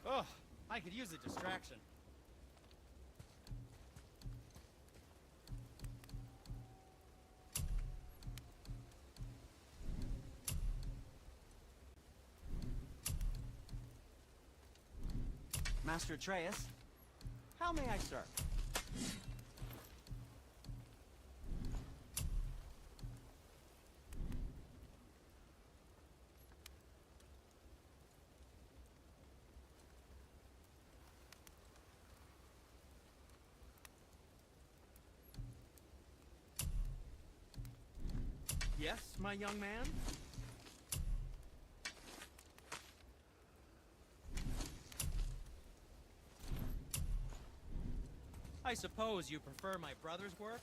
Oh, I could use a distraction. Master Atreus, how may I serve? Yes, my young man? I suppose you prefer my brother's work?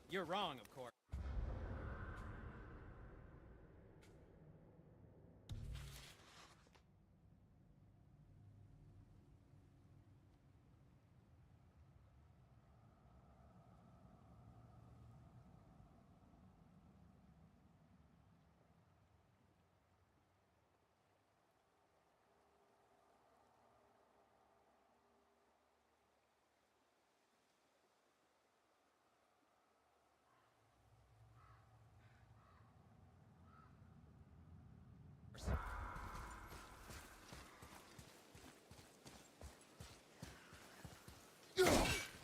You're wrong, of course.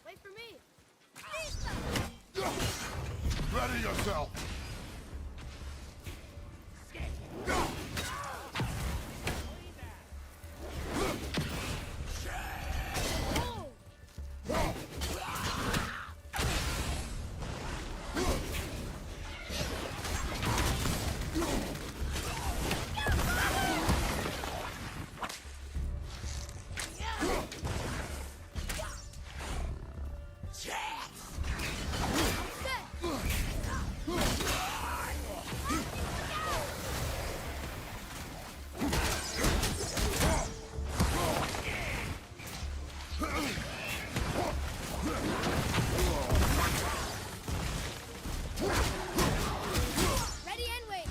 Wait for me! Ready yourself! Ready and wait!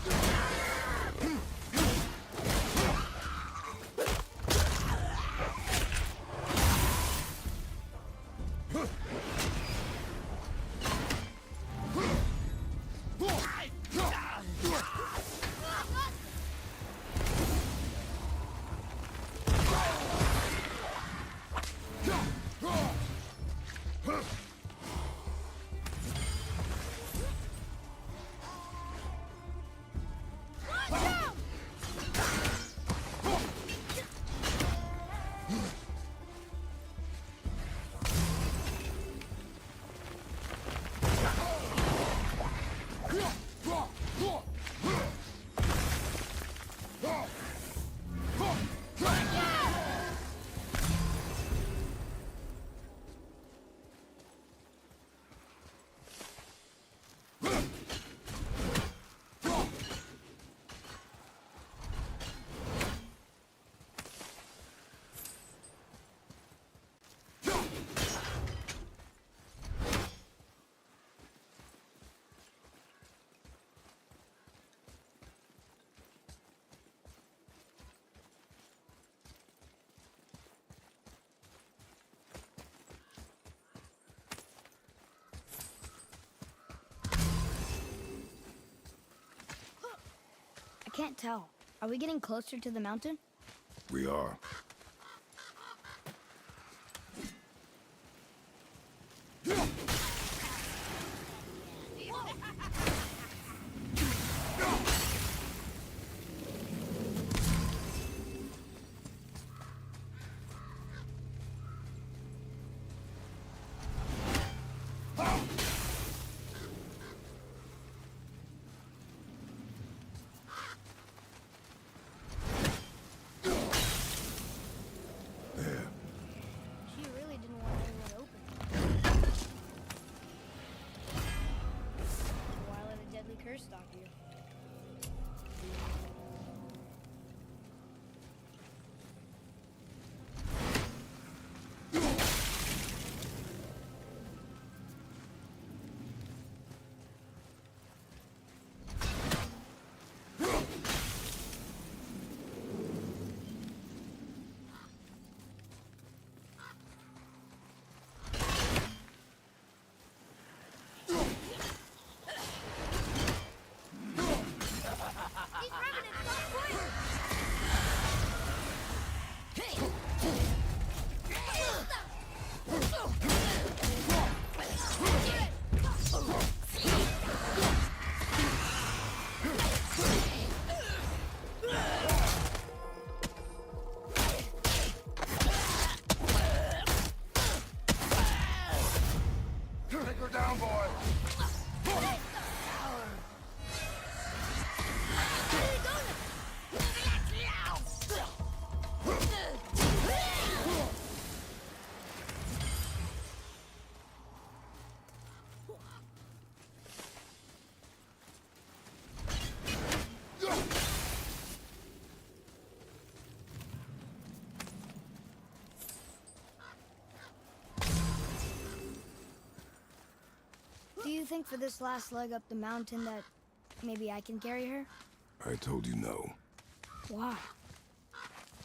I can't tell. Are we getting closer to the mountain? We are. you think for this last leg up the mountain that maybe I can carry her? I told you no. Why?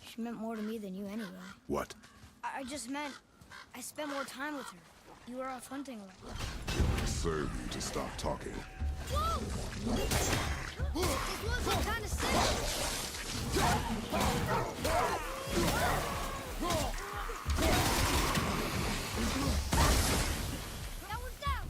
She meant more to me than you anyway. What? I just meant I spent more time with her. You were off hunting a lot. It would serve you to stop talking. Whoa! This one's kind of sick. That one's down.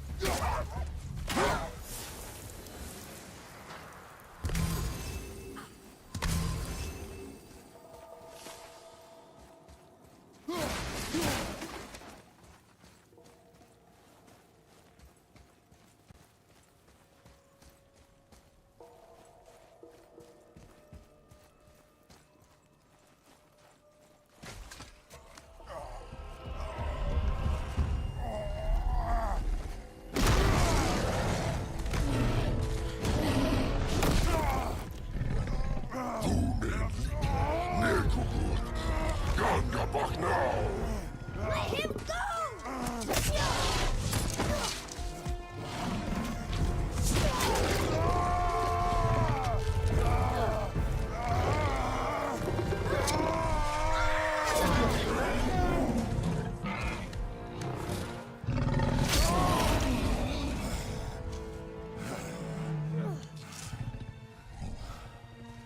Let him go!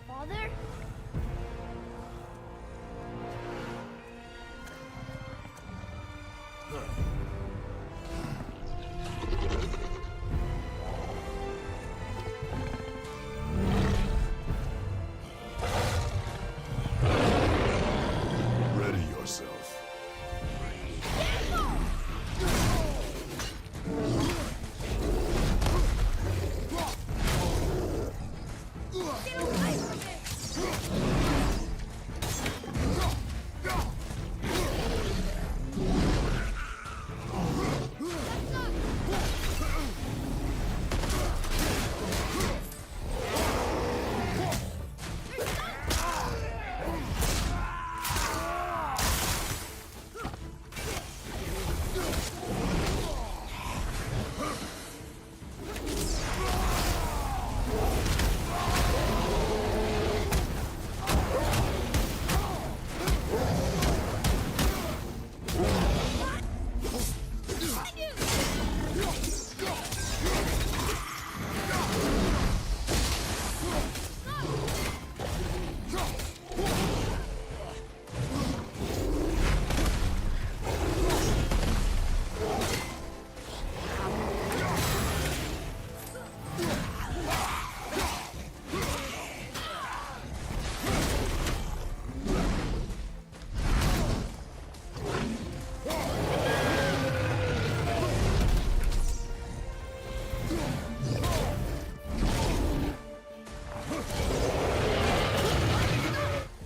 Father? Ready yourself. Get away from me!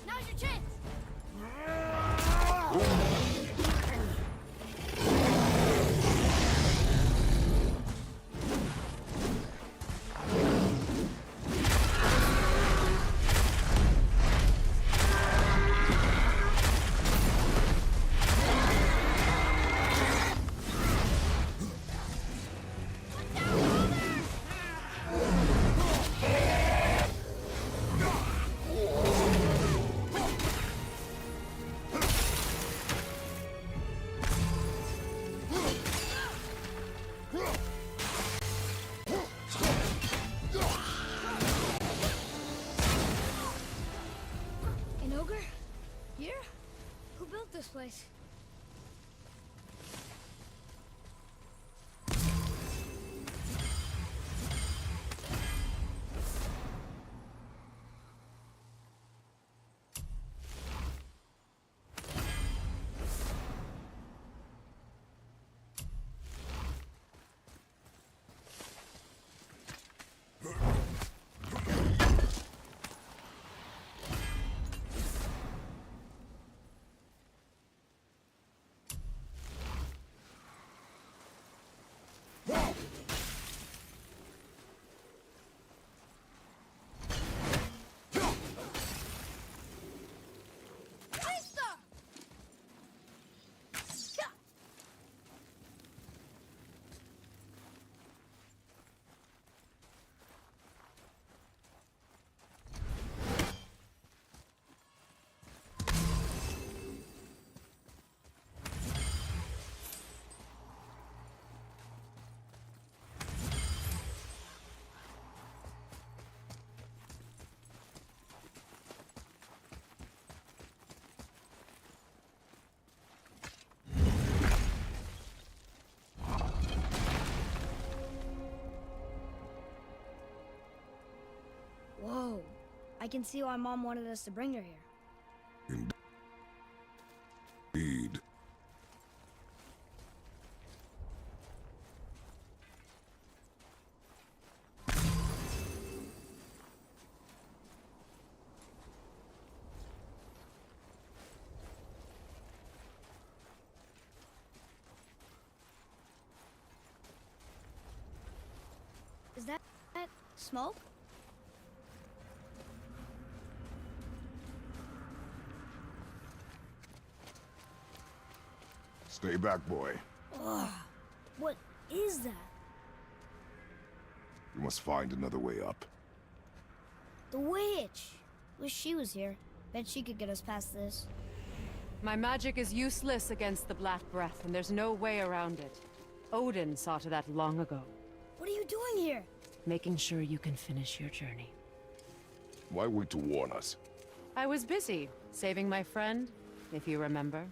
Now's your chance! An ogre? Here? Who built this place? can see why Mom wanted us to bring her here. Indeed. Is that smoke? Stay back, boy. Ugh. What is that? We must find another way up. The witch! Wish she was here. Bet she could get us past this. My magic is useless against the Black Breath, and there's no way around it. Odin saw to that long ago. What are you doing here? Making sure you can finish your journey. Why wait to warn us? I was busy, saving my friend, if you remember.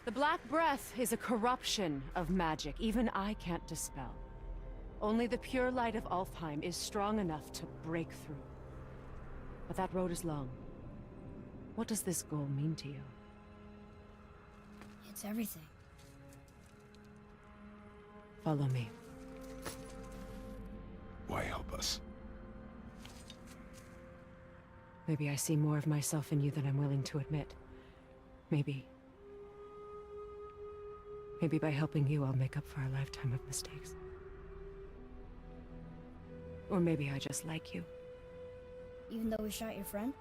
The Black Breath is a corruption of magic even I can't dispel. Only the pure light of Alfheim is strong enough to break through. But that road is long. What does this goal mean to you? It's everything. Follow me. Why help us? Maybe I see more of myself in you than I'm willing to admit. Maybe by helping you, I'll make up for a lifetime of mistakes. Or maybe I just like you. Even though we shot your friend?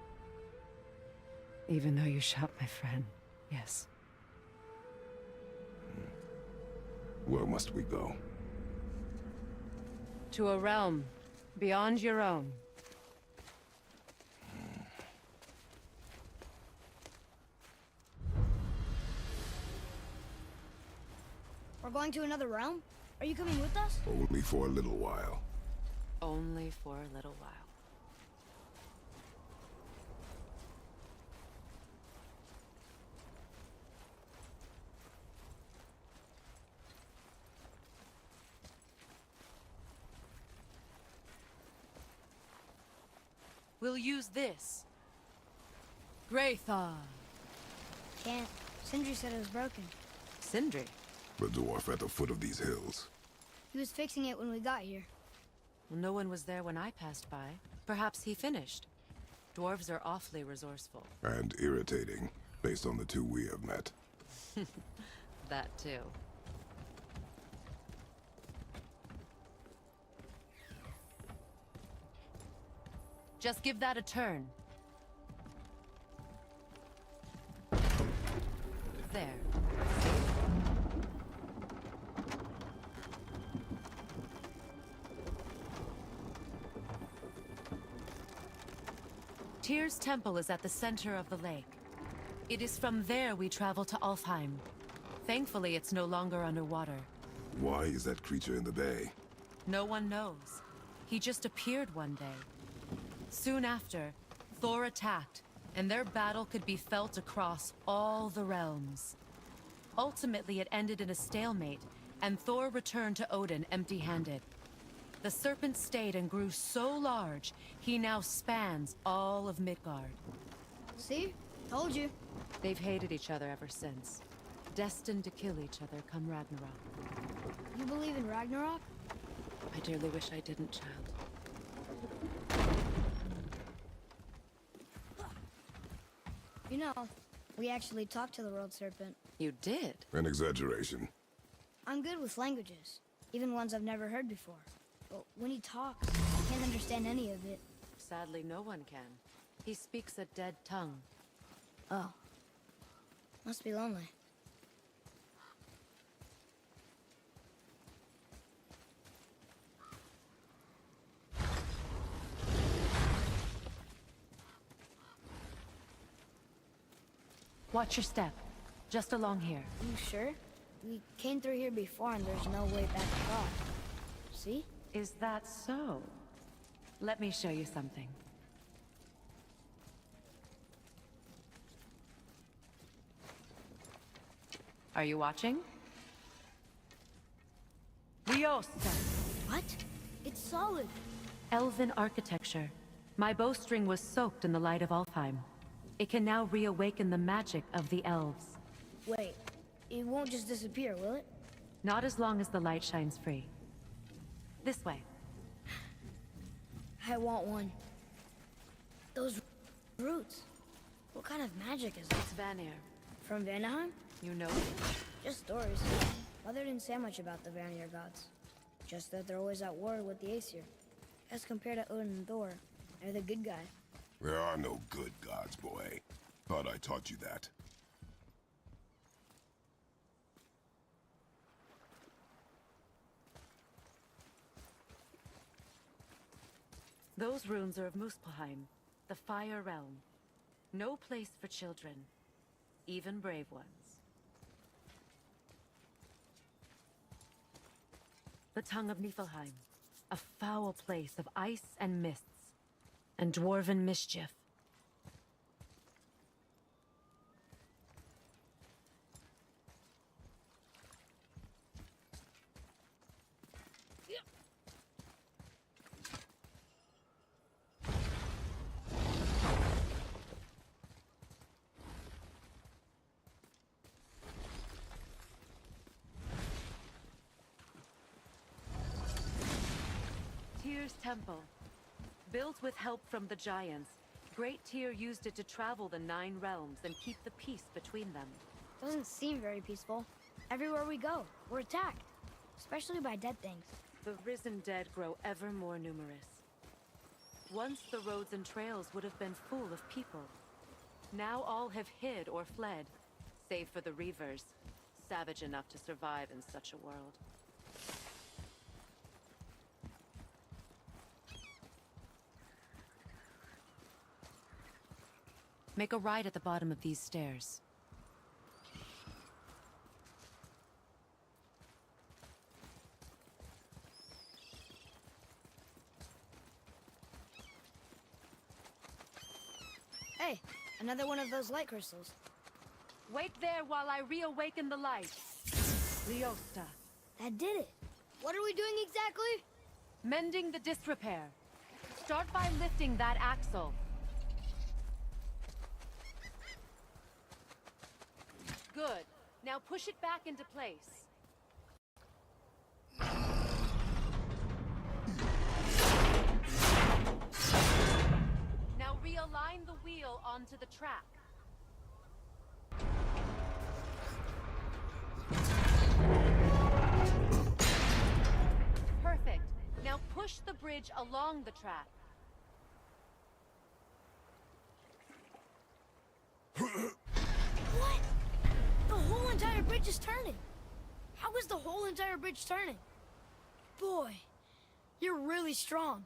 Even though you shot my friend, yes. Where must we go? To a realm beyond your own. We're going to another realm? Are you coming with us? Only for a little while. Only for a little while. We'll use this. Greythaw. Can't. Sindri said it was broken. Sindri. The dwarf at the foot of these hills. He was fixing it when we got here. Well, no one was there when I passed by. Perhaps he finished. Dwarves are awfully resourceful. And irritating, based on the two we have met. That too. Just give that a turn. There. Tyr's temple is at the center of the lake. It is from there we travel to Alfheim. Thankfully, it's no longer underwater. Why is that creature in the bay? No one knows. He just appeared one day. Soon after, Thor attacked, and their battle could be felt across all the realms. Ultimately, it ended in a stalemate, and Thor returned to Odin empty-handed. The serpent stayed and grew so large, he now spans all of Midgard. See? Told you. They've hated each other ever since. Destined to kill each other come Ragnarok. You believe in Ragnarok? I dearly wish I didn't, child. You know, we actually talked to the World Serpent. You did? An exaggeration. I'm good with languages, even ones I've never heard before. But when he talks, I can't understand any of it. Sadly, no one can. He speaks a dead tongue. Oh. Must be lonely. Watch your step. Just along here. You sure? We came through here before and there's no way back across. See? Is that so? Let me show you something. Are you watching? Liosta. What? It's solid. elven architecture. My bowstring was soaked in the light of Alfheim. It can now reawaken the magic of the elves. Wait, it won't just disappear, will it? Not as long as the light shines free. This way. I want one. Those roots. What kind of magic is it? It's Vanir. From Vanaheim? You know? Just stories. Mother didn't say much about the Vanir gods. Just that they're always at war with the Aesir. As compared to Odin and Thor, they're the good guy. There are no good gods, boy. Thought I taught you that. Those runes are of Muspelheim, the Fire Realm. No place for children, even brave ones. The Tongue of Niflheim, a foul place of ice and mists, and dwarven mischief. Tyr's Temple. Built with help from the Giants, Great Tyr used it to travel the 9 realms and keep the peace between them. Doesn't seem very peaceful. Everywhere we go, we're attacked. Especially by dead things. The risen dead grow ever more numerous. Once the roads and trails would have been full of people. Now all have hid or fled, save for the Reavers, savage enough to survive in such a world. Make a right at the bottom of these stairs. Hey, another one of those light crystals. Wait there while I reawaken the light. Leosta. That did it. What are we doing exactly? Mending the disrepair. Start by lifting that axle. Good. Now push it back into place. Now realign the wheel onto the track. Perfect. Now push the bridge along the track. What? The whole entire bridge is turning. How is the whole entire bridge turning? Boy, you're really strong.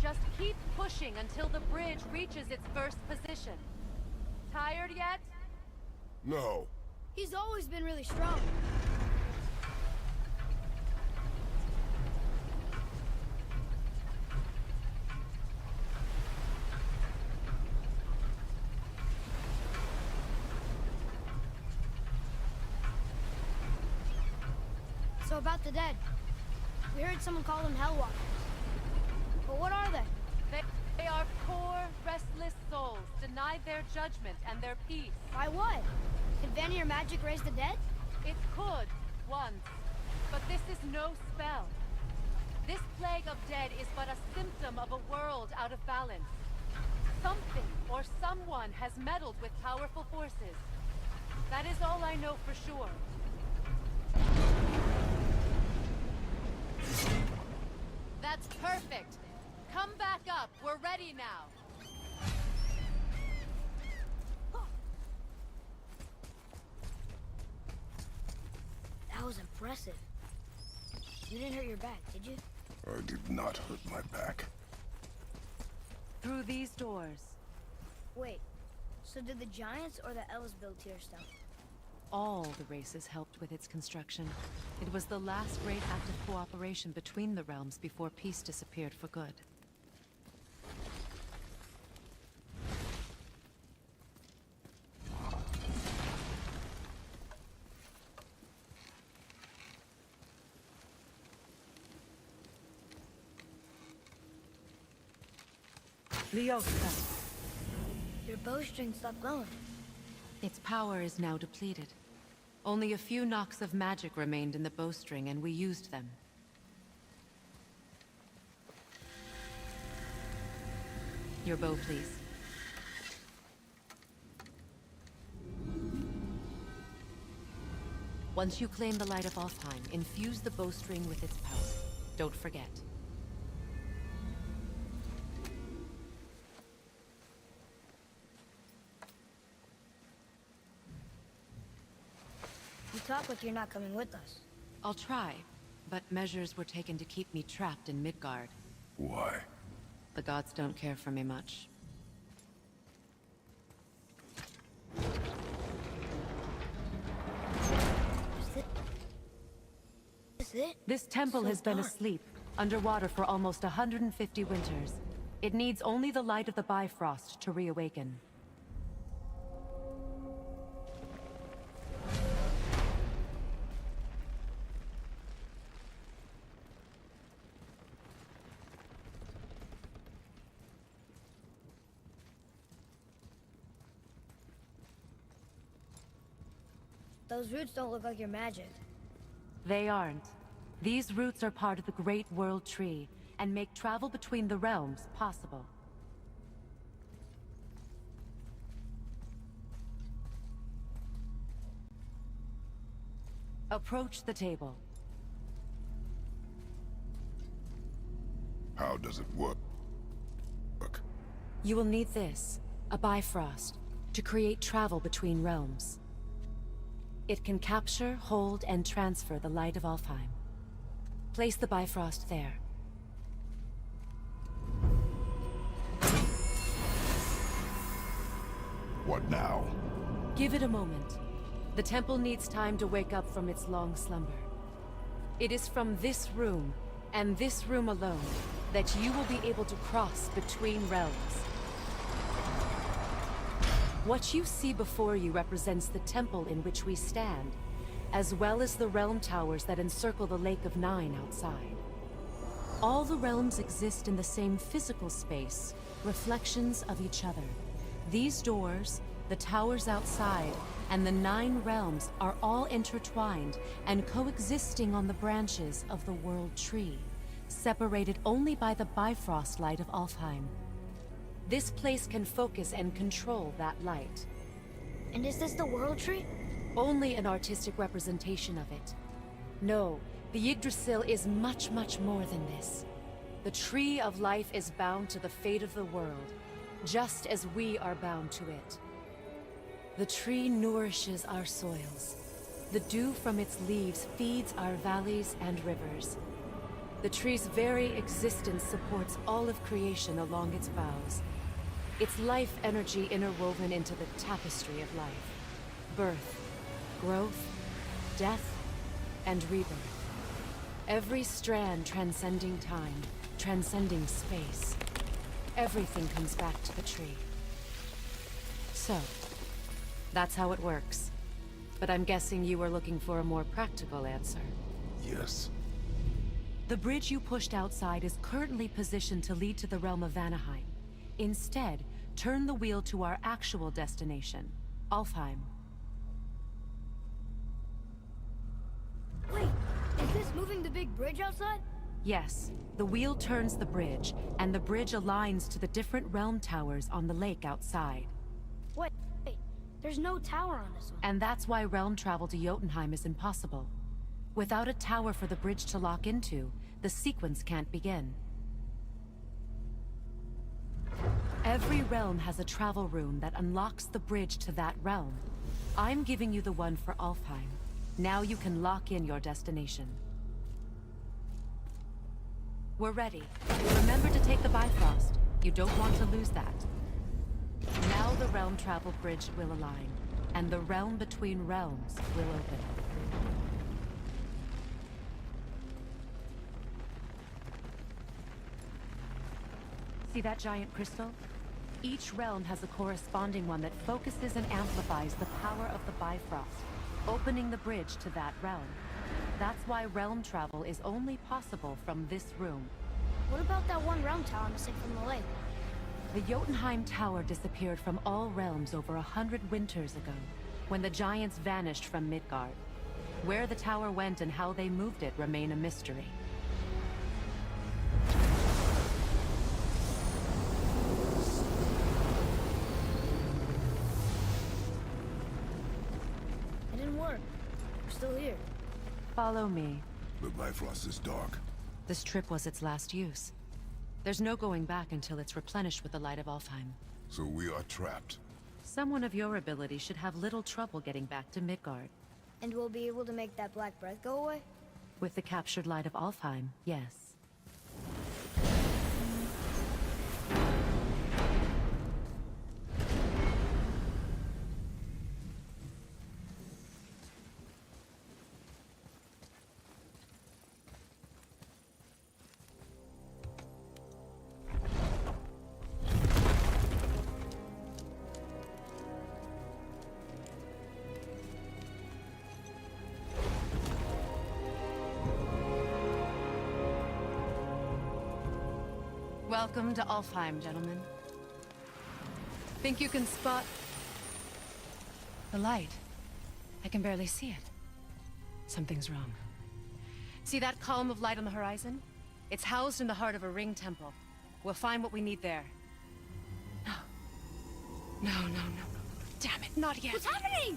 Just keep pushing until the bridge reaches its first position. Tired yet? No. He's always been really strong. So about the dead. We heard someone call them Hellwalkers. But what are they? They are poor, restless souls, denied their judgment and their peace. By what? Could Vanir magic raise the dead? It could, once. But this is no spell. This plague of dead is but a symptom of a world out of balance. Something or someone has meddled with powerful forces. That is all I know for sure. That's perfect. Come back up. We're ready now. That was impressive. You didn't hurt your back, did you? I did not hurt my back. Through these doors. Wait, so did the Giants or the Elves build Tyr stuff? All the races helped with its construction. It was the last great act of cooperation between the realms before peace disappeared for good. Lyosa. Your bowstring stopped glowing. Its power is now depleted. Only a few knocks of magic remained in the bowstring, and we used them. Your bow, please. Once you claim the light of Alfheim, infuse the bowstring with its power. Don't forget. You talk like you're not coming with us. I'll try, but measures were taken to keep me trapped in Midgard. Why? The gods don't care for me much. Is it? This temple So has been dark. asleep, underwater for almost 150 winters. It needs only the light of the Bifrost to reawaken. Those roots don't look like your magic. They aren't. These roots are part of the Great World Tree, and make travel between the realms possible. Approach the table. How does it work? You will need this, a Bifrost, to create travel between realms. It can capture, hold, and transfer the light of Alfheim. Place the Bifrost there. What now? Give it a moment. The temple needs time to wake up from its long slumber. It is from this room, and this room alone, that you will be able to cross between realms. What you see before you represents the temple in which we stand, as well as the realm towers that encircle the Lake of Nine outside. All the realms exist in the same physical space, reflections of each other. These doors, the towers outside, and the 9 realms are all intertwined and coexisting on the branches of the World Tree, separated only by the Bifrost light of Alfheim. This place can focus and control that light. And is this the World Tree? Only an artistic representation of it. No, the Yggdrasil is much, much more than this. The Tree of Life is bound to the fate of the world, just as we are bound to it. The tree nourishes our soils. The dew from its leaves feeds our valleys and rivers. The tree's very existence supports all of creation along its boughs. Its life energy interwoven into the tapestry of life. Birth, growth, death, and rebirth. Every strand transcending time, transcending space. Everything comes back to the tree. So, that's how it works. But I'm guessing you were looking for a more practical answer. Yes. The bridge you pushed outside is currently positioned to lead to the realm of Vanaheim. Instead, turn the wheel to our actual destination, Alfheim. Wait, is this moving the big bridge outside? Yes, the wheel turns the bridge, and the bridge aligns to the different realm towers on the lake outside. Wait, there's no tower on this one. And that's why realm travel to Jotunheim is impossible. Without a tower for the bridge to lock into, the sequence can't begin. Every realm has a travel rune that unlocks the bridge to that realm. I'm giving you the one for Alfheim. Now you can lock in your destination. We're ready. Remember to take the Bifrost. You don't want to lose that. Now the realm travel bridge will align, and the realm between realms will open. See that giant crystal? Each realm has a corresponding one that focuses and amplifies the power of the Bifrost, opening the bridge to that realm. That's why realm travel is only possible from this room. What about that one realm tower missing from the lake? The Jotunheim Tower disappeared from all realms over 100 winters ago, when the giants vanished from Midgard. Where the tower went and how they moved it remain a mystery. It didn't work. We're still here. Follow me. The Bifrost is dark. This trip was its last use. There's no going back until it's replenished with the light of Alfheim. So we are trapped. Someone of your ability should have little trouble getting back to Midgard. And we'll be able to make that black breath go away? With the captured light of Alfheim, yes. Welcome to Alfheim, gentlemen. Think you can spot the light? I can barely see it. Something's wrong. See that column of light on the horizon? It's housed in the heart of a ring temple. We'll find what we need there. No. No. Damn it, not yet. What's happening?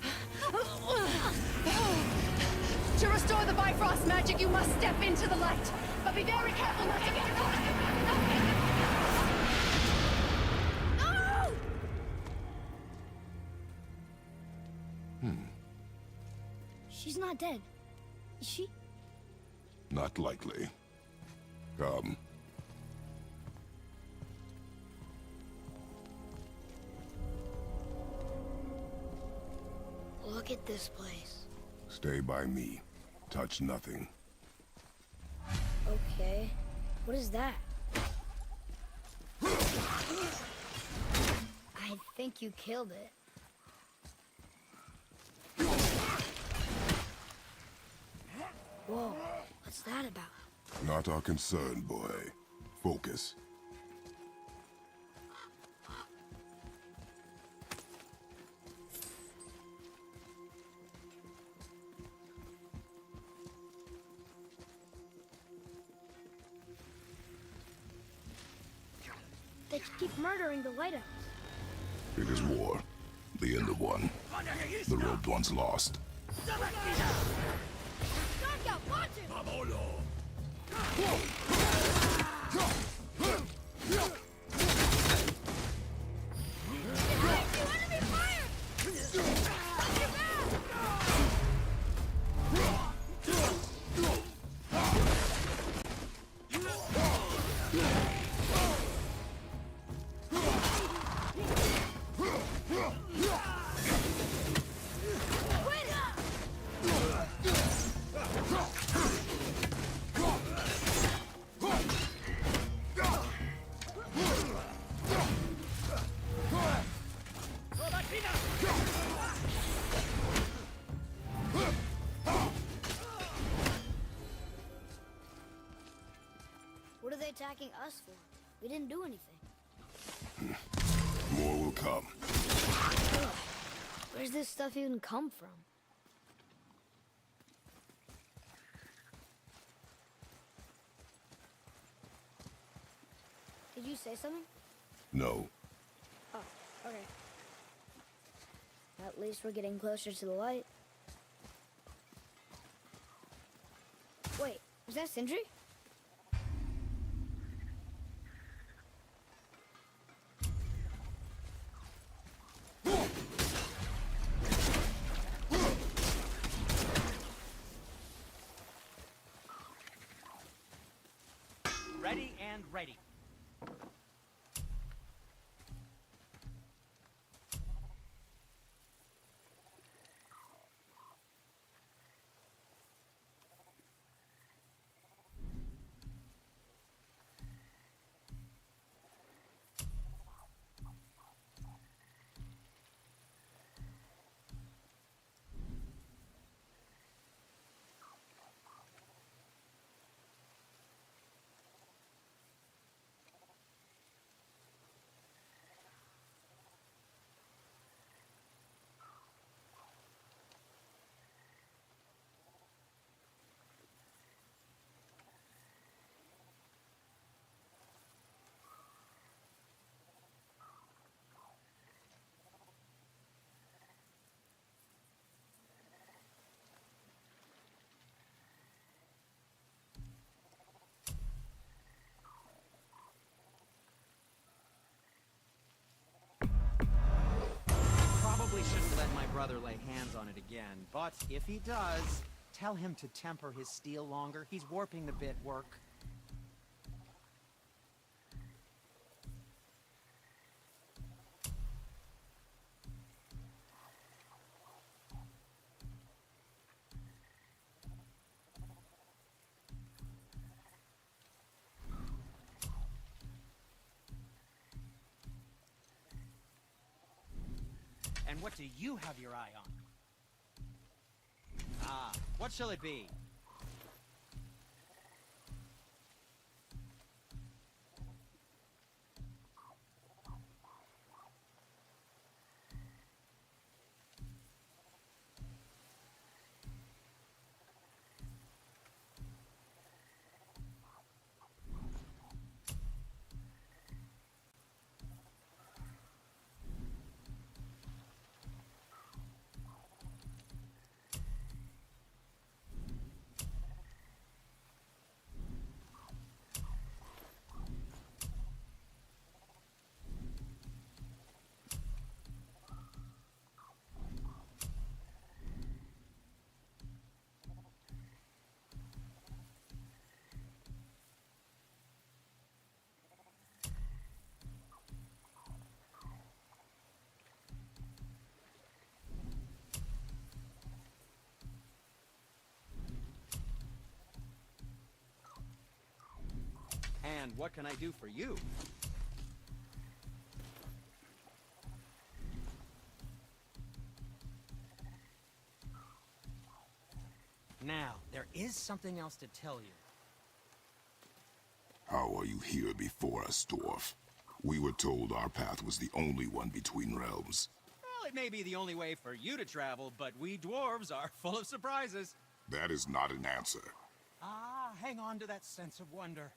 To restore the Bifrost magic, you must step into the light. But be very careful not to get caught. She's not dead. Is she? Not likely. Come. Look at this place. Stay by me. Touch nothing. Okay. What is that? I think you killed it. Whoa, what's that about? Not our concern, boy. Focus. They keep murdering the lighthouse. It is war. The end of one. The robed one's lost. What are they attacking us for? We didn't do anything. More will come. Ugh. Where's this stuff even come from? Did you say something? No. Oh, okay. At least we're getting closer to the light. Wait, was that Sindri? Ready and ready. brother lay hands on it again, but if he does, tell him to temper his steel longer. He's warping the bit work. And what do you have your eye on? Ah, what shall it be? And what can I do for you? Now, there is something else to tell you. How are you here before us, dwarf? We were told our path was the only one between realms. Well, it may be the only way for you to travel, but we dwarves are full of surprises. That is not an answer. Ah, hang on to that sense of wonder.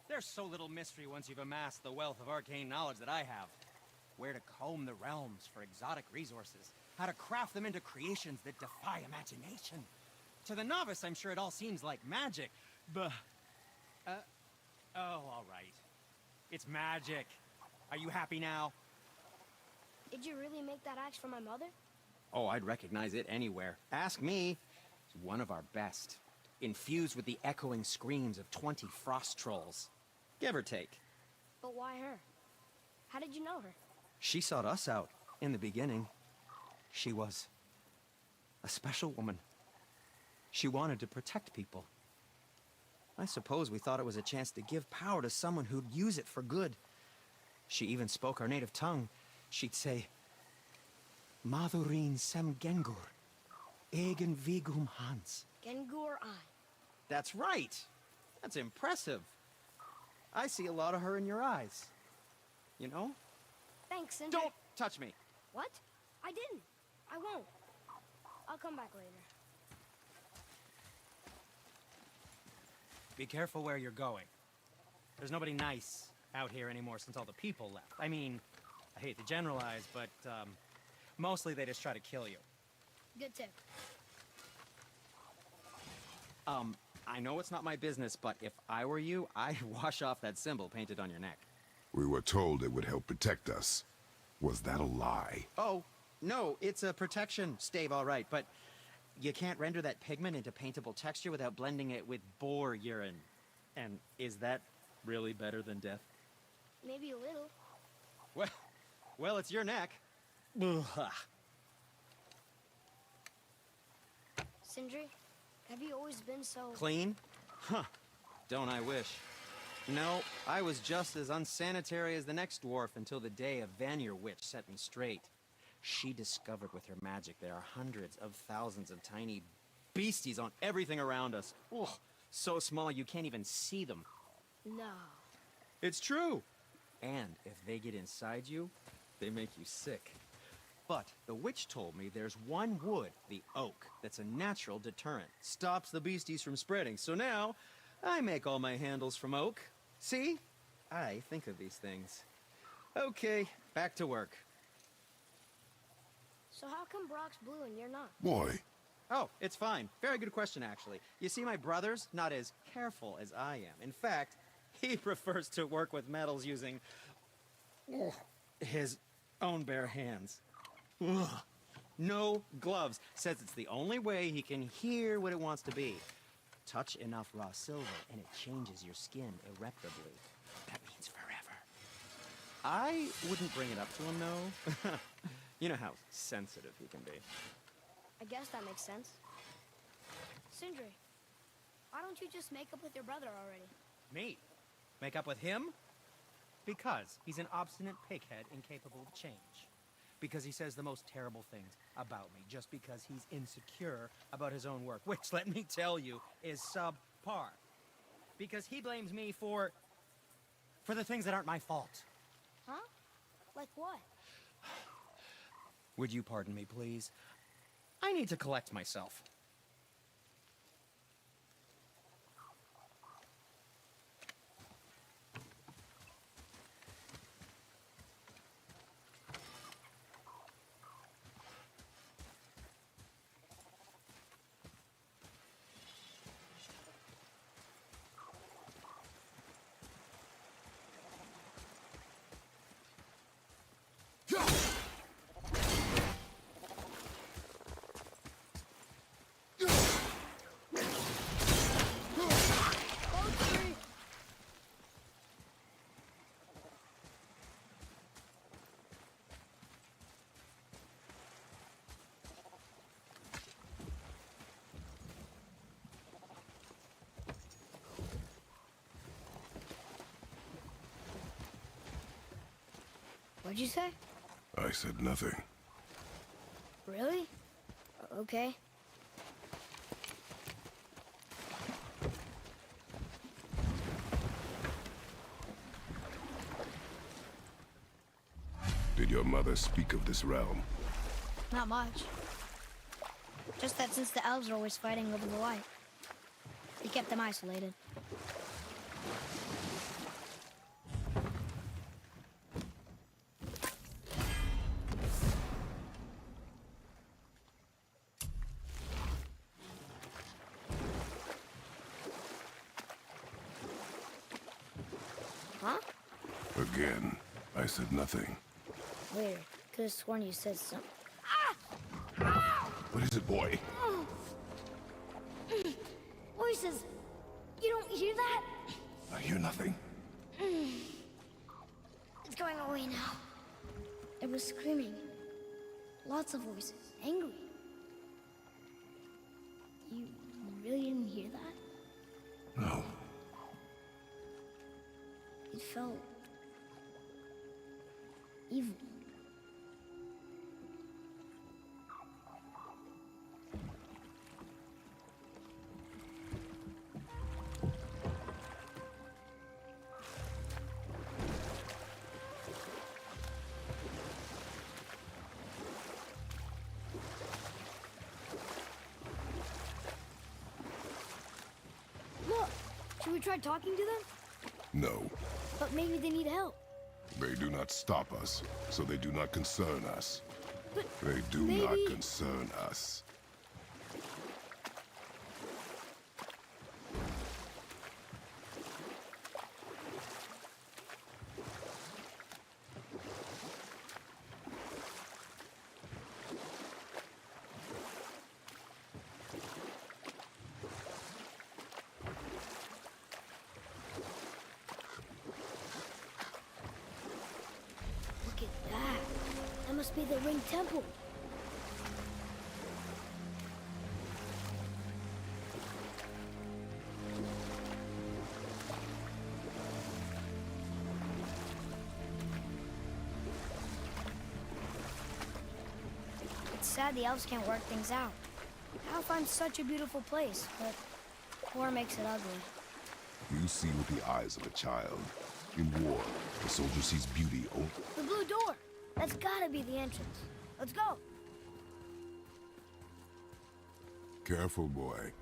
There's so little mystery once you've amassed the wealth of arcane knowledge that I have. Where to comb the realms for exotic resources. How to craft them into creations that defy imagination. To the novice, I'm sure it all seems like magic, but... oh, all right. It's magic. Are you happy now? Did you really make that axe for my mother? Oh, I'd recognize it anywhere. Ask me. It's one of our best. Infused with the echoing screams of 20 frost trolls. Give or take. But why her? How did you know her? She sought us out in the beginning. She was a special woman. She wanted to protect people. I suppose we thought it was a chance to give power to someone who'd use it for good. She even spoke our native tongue. She'd say, Madurin sem Gengur, egen vigum Hans. Gengur I. That's right. That's impressive. I see a lot of her in your eyes. You know? Thanks, Sindri. Don't touch me. What? I didn't. I won't. I'll come back later. Be careful where you're going. There's nobody nice out here anymore since all the people left. I mean, I hate to generalize, but mostly they just try to kill you. Good tip. I know it's not my business, but if I were you, I'd wash off that symbol painted on your neck. We were told it would help protect us. Was that a lie? Oh, no, it's a protection stave, all right, but you can't render that pigment into paintable texture without blending it with boar urine. And is that really better than death? Maybe a little. Well, it's your neck. Ugh. Sindri, have you always been so... Clean? Huh. Don't I wish. No, I was just as unsanitary as the next dwarf until the day a Vanir witch set me straight. She discovered with her magic there are hundreds of thousands of tiny beasties on everything around us. Ugh, so small you can't even see them. No. It's true. And if they get inside you, they make you sick. But the witch told me there's one wood, the oak, that's a natural deterrent. Stops the beasties from spreading. So now, I make all my handles from oak. See? I think of these things. Okay, back to work. So how come Brock's blue and you're not? Boy, Oh, it's fine. Very good question, actually. You see, my brother's not as careful as I am. In fact, he prefers to work with metals using his own bare hands. Ugh. No gloves. Says it's the only way he can hear what it wants to be. Touch enough raw silver and it changes your skin irreparably. That means forever. I wouldn't bring it up to him, no. You know how sensitive he can be. I guess that makes sense. Sindri, why don't you just make up with your brother already? Me? Make up with him? Because he's an obstinate pighead incapable of change. Because he says the most terrible things about me, just because he's insecure about his own work, which, let me tell you, is subpar. Because he blames me for the things that aren't my fault. Huh? Like what? Would you pardon me, please? I need to collect myself. What'd you say? I said nothing. Really? Okay. Did your mother speak of this realm? Not much. Just that since the elves are always fighting over the light, they kept them isolated. Huh? Again, I said nothing. Later. Could have sworn you said something. What is it, boy? Voices! You don't hear that? I hear nothing. It's going away now. It was screaming. Lots of voices. Angry. You really didn't hear that? No. It felt... evil. Look! Should we try talking to them? No. But maybe they need help. They do not stop us, so they do not concern us. But They do maybe... not concern us. Look at that. That must be the Ring Temple. It's sad the elves can't work things out. Alfheim's such a beautiful place, but war makes it ugly. You see with the eyes of a child. In war, the soldier sees beauty only. The blue door! That's gotta be the entrance. Let's go! Careful, boy.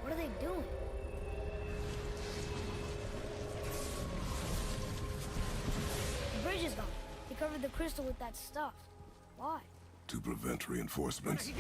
What are they doing? The bridge is gone. They covered the crystal with that stuff. Why? To prevent reinforcements.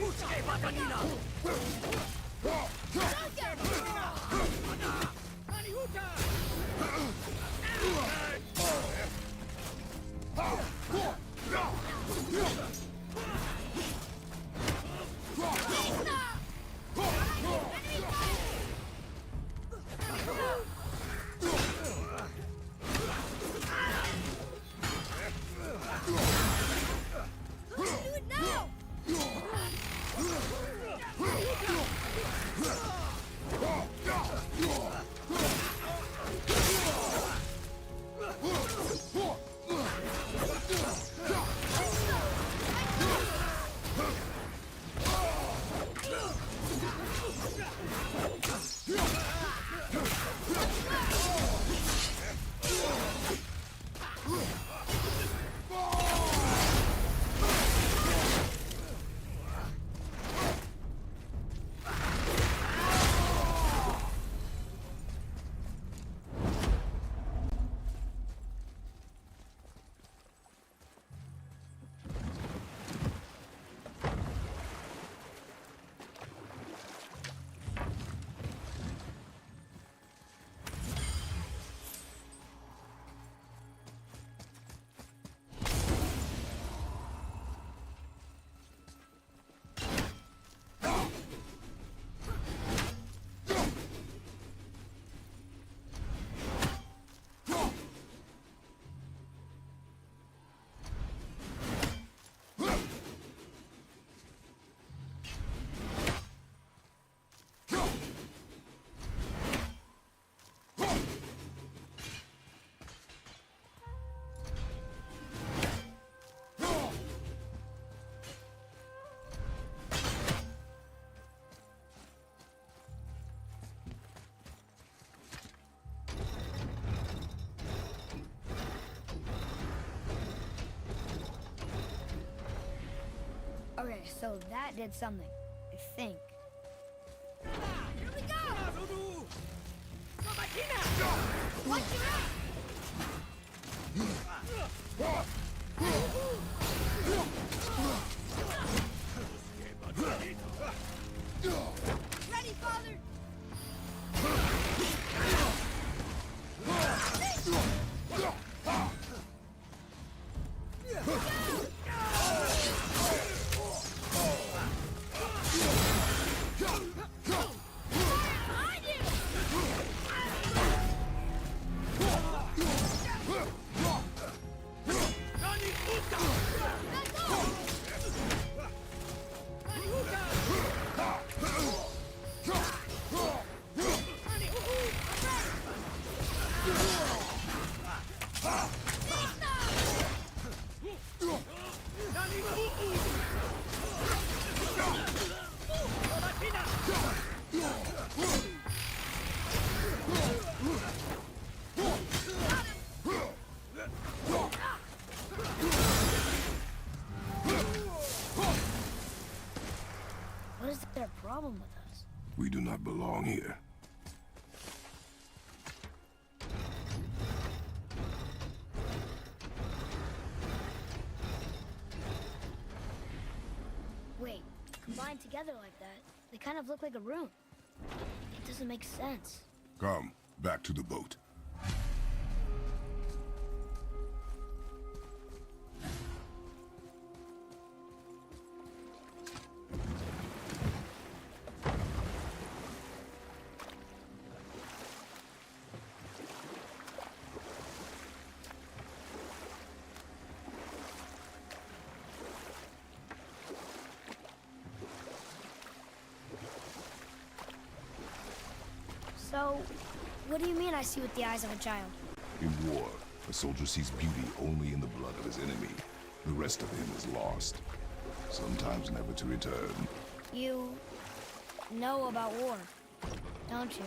Okay, so that did something, I think. Here we go! Watch your back! Ready, father! What is their problem with us? We do not belong here. Wait, combined together like that, they kind of look like a room. It doesn't make sense. Come, back to the boat. So, what do you mean I see with the eyes of a child? In war, a soldier sees beauty only in the blood of his enemy. The rest of him is lost, sometimes never to return. You know about war, don't you?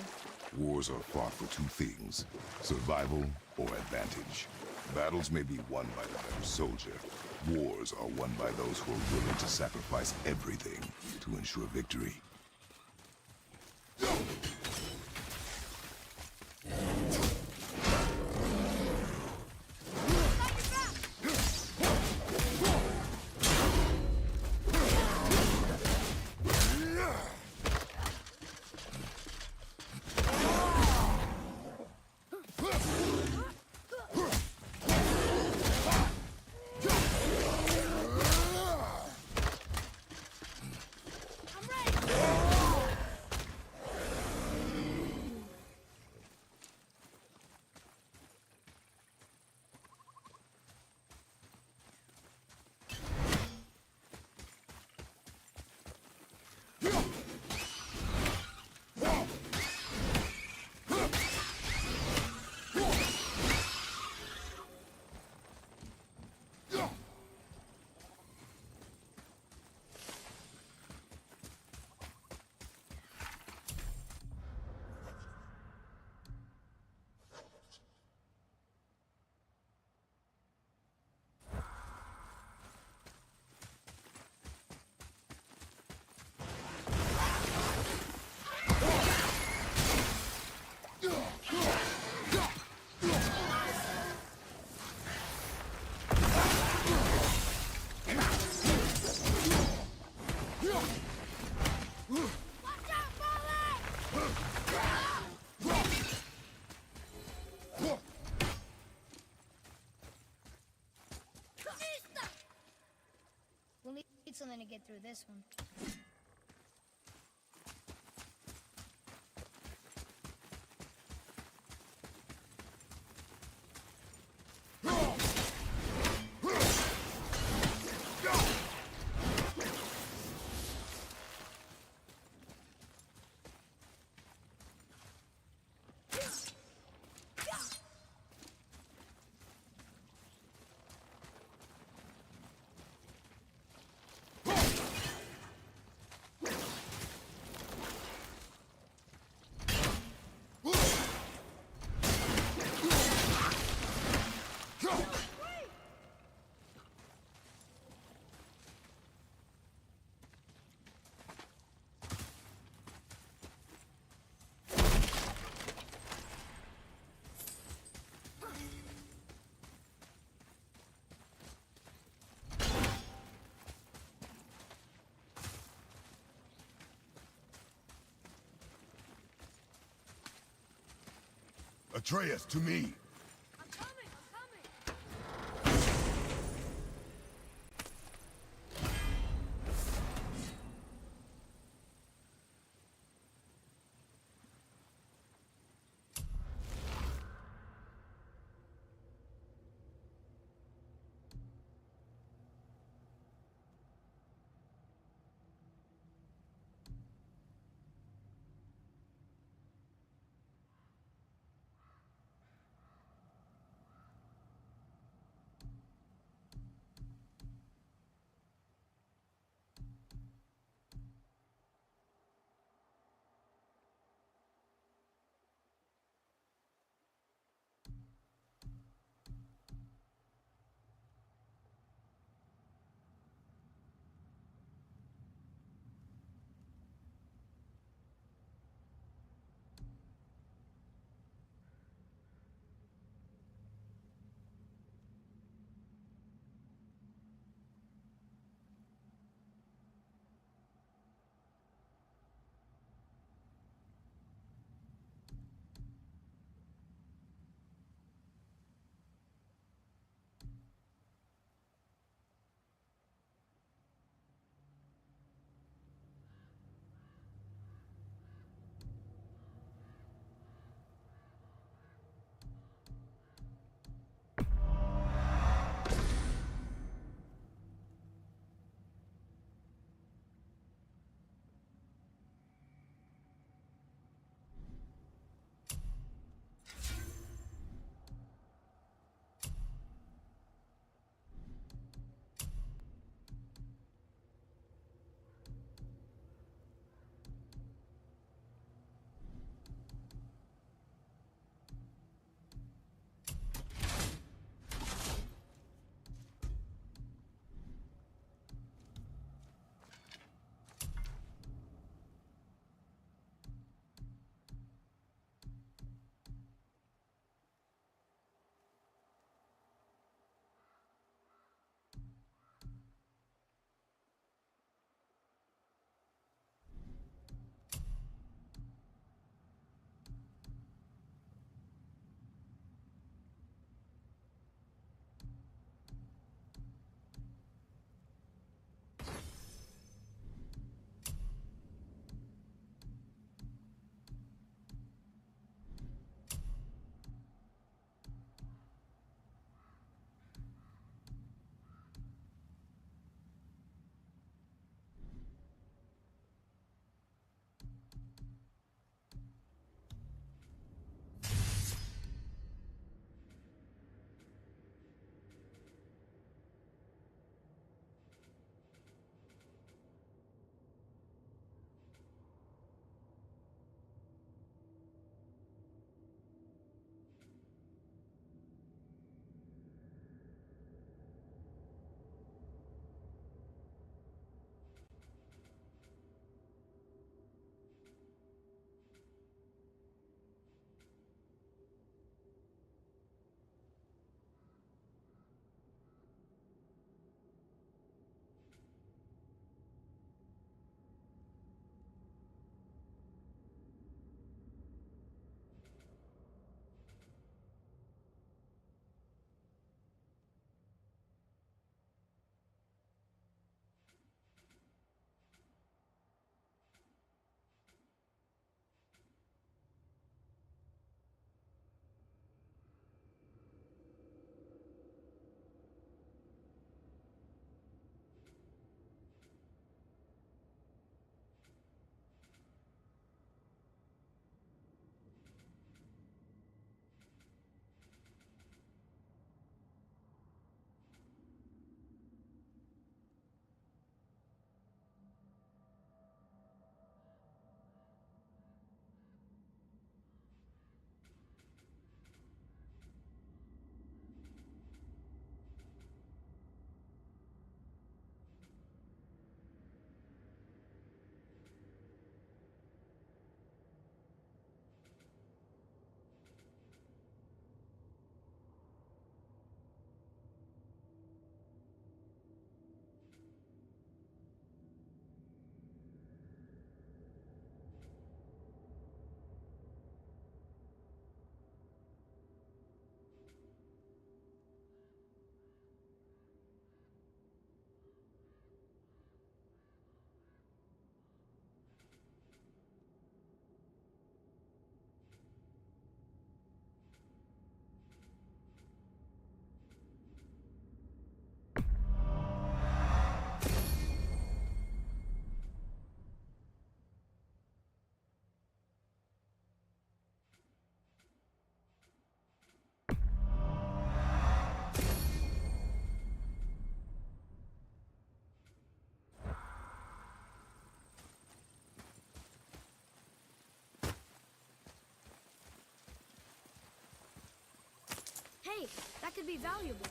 Wars are fought for two things, survival or advantage. Battles may be won by the better soldier. Wars are won by those who are willing to sacrifice everything to ensure victory. We'll need something to get through this one. Atreus, to me! I'm coming! Hey, that could be valuable.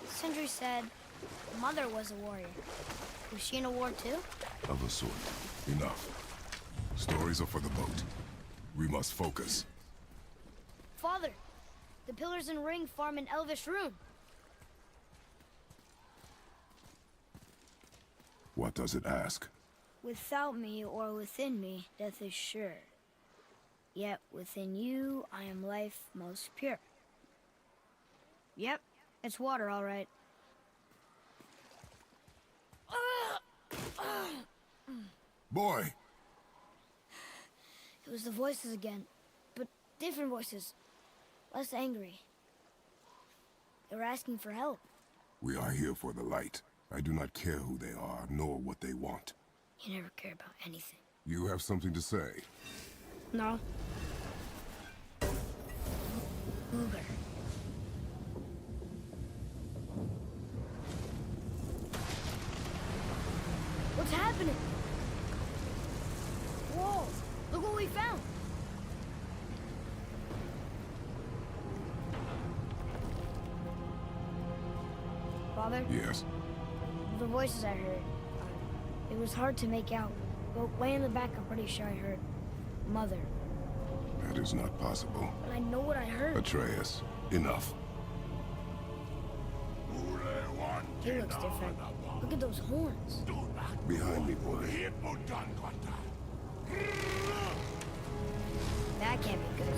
Sindri said Mother was a warrior. Was she in a war too? Of a sort. Enough. Stories are for the boat. We must focus. Father, the pillars and ring form an elvish rune. What does it ask? Without me or within me, death is sure. Yet within you, I am life most pure. Yep, it's water, all right. Boy! It was the voices again, but different voices. Less angry. They were asking for help. We are here for the light. I do not care who they are, nor what they want. You never care about anything. You have something to say? No. Uber. What's happening? Whoa! Look what we found! Father? Yes. The voices I heard, it was hard to make out, but way in the back I'm pretty sure I heard Mother. That is not possible. But I know what I heard. Atreus, enough. He looks different. Look at those horns. Behind me, boy. That can't be good.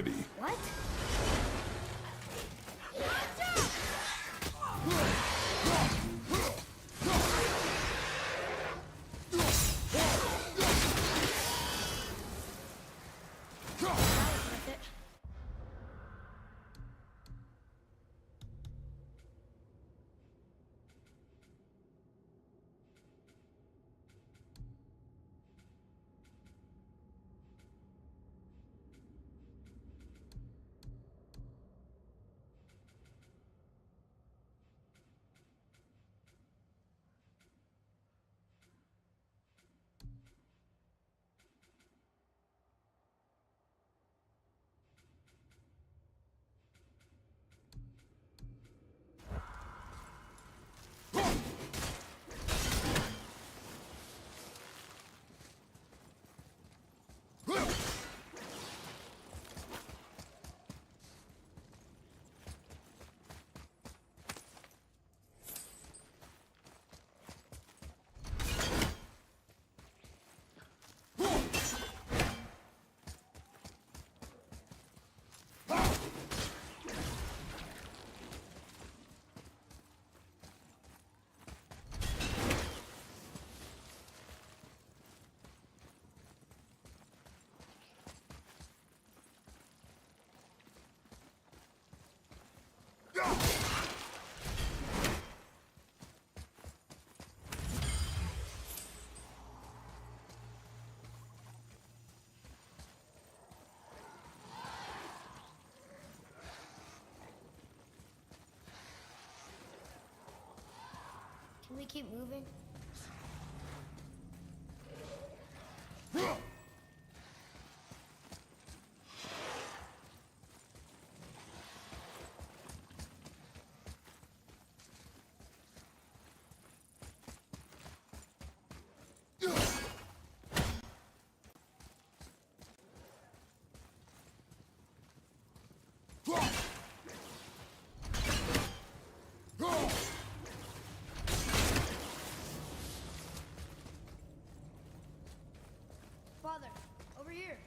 ready. What? Worth it. Can we keep moving? Father, over here.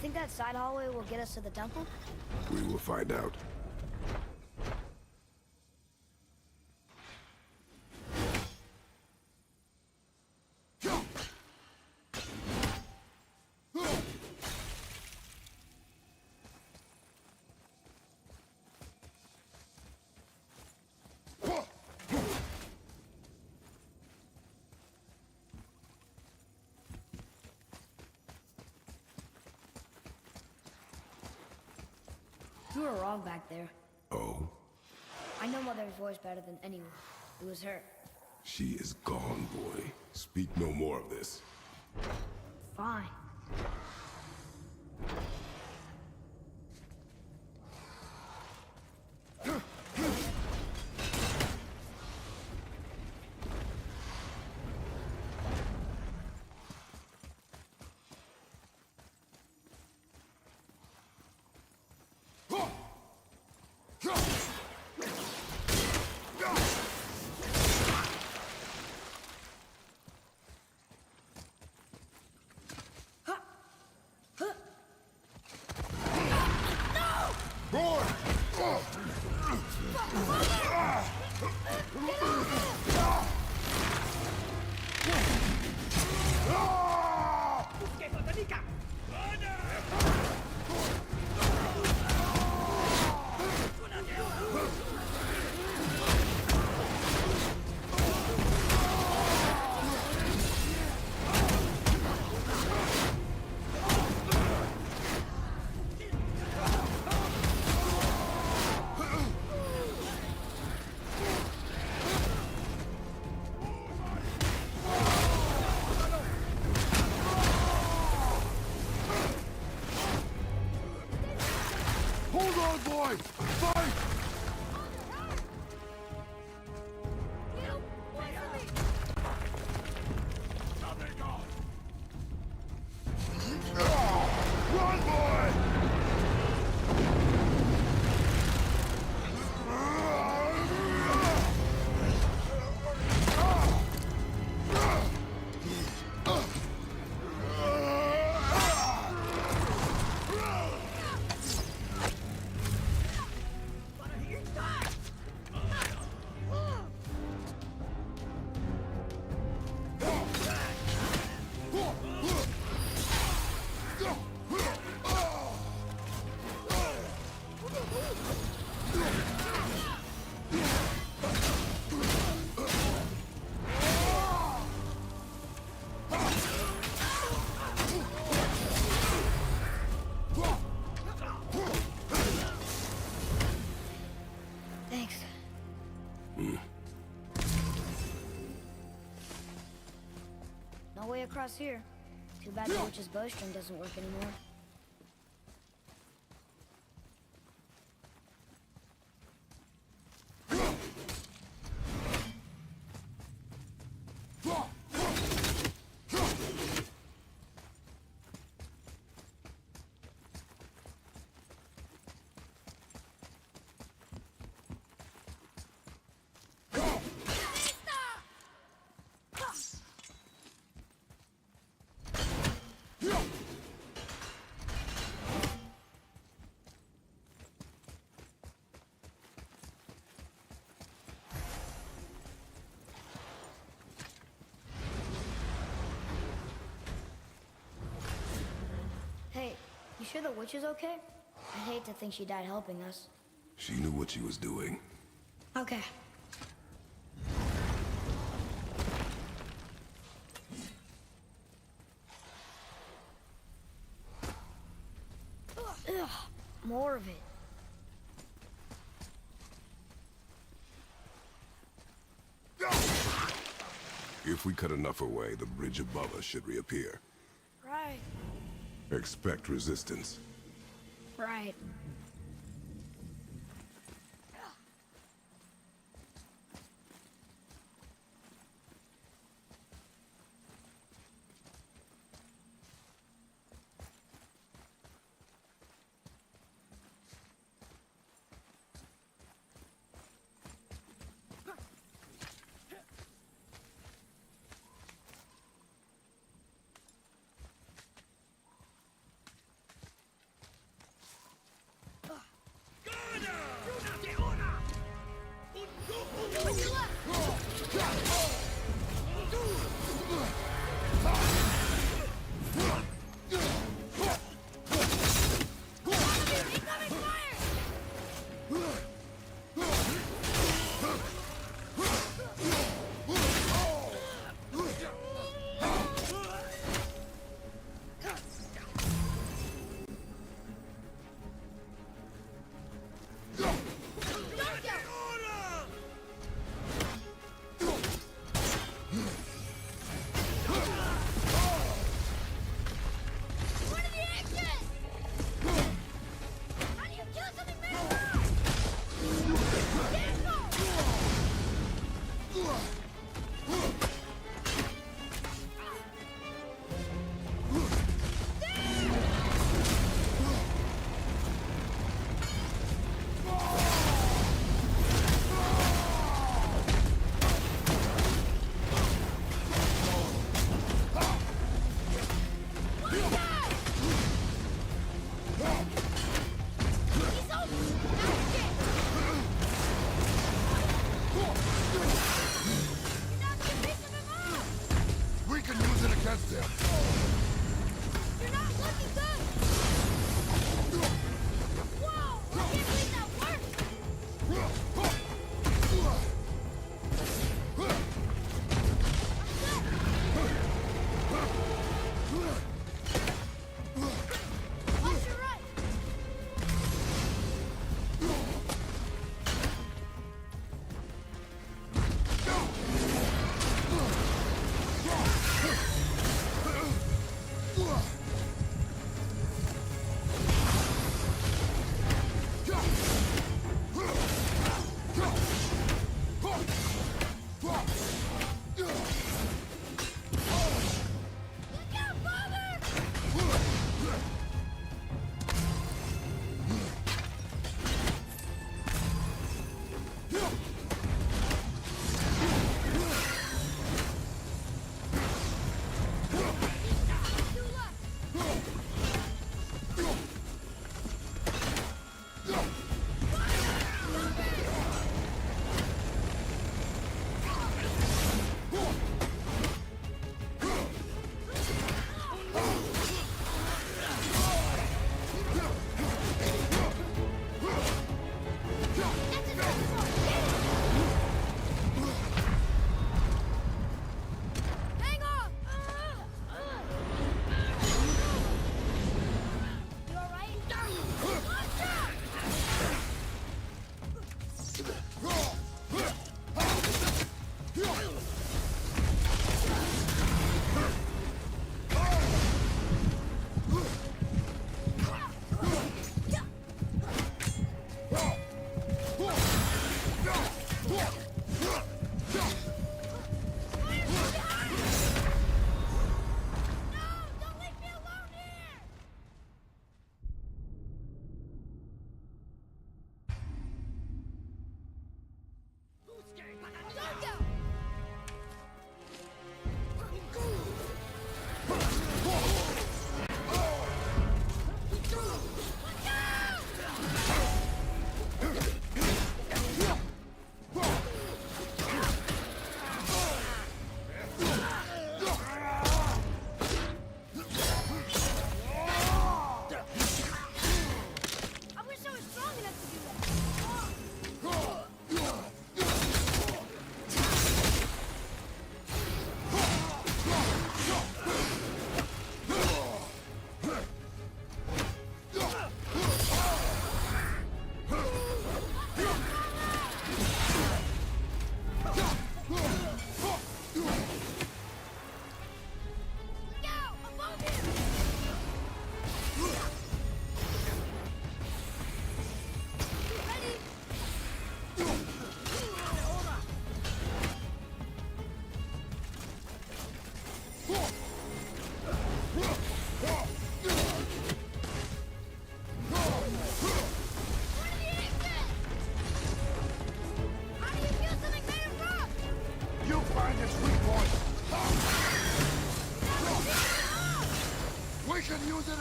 Think that side hallway will get us to the temple? We will find out. You were wrong back there. Oh? I know Mother's voice better than anyone. It was her. She is gone, boy. Speak no more of this. Fine. Run, boy! Fight! Run, boy! Thanks. No way across here. Too bad the witch's bowstring doesn't work anymore. Hey, you sure the witch is okay? I hate to think she died helping us. She knew what she was doing. Okay. Ugh, more of it. If we cut enough away, the bridge above us should reappear. Right. Expect resistance. Right.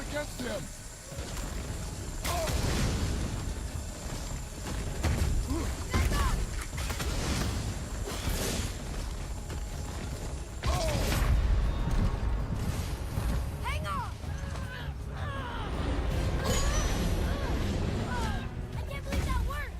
against him! Hang on! I can't believe that worked!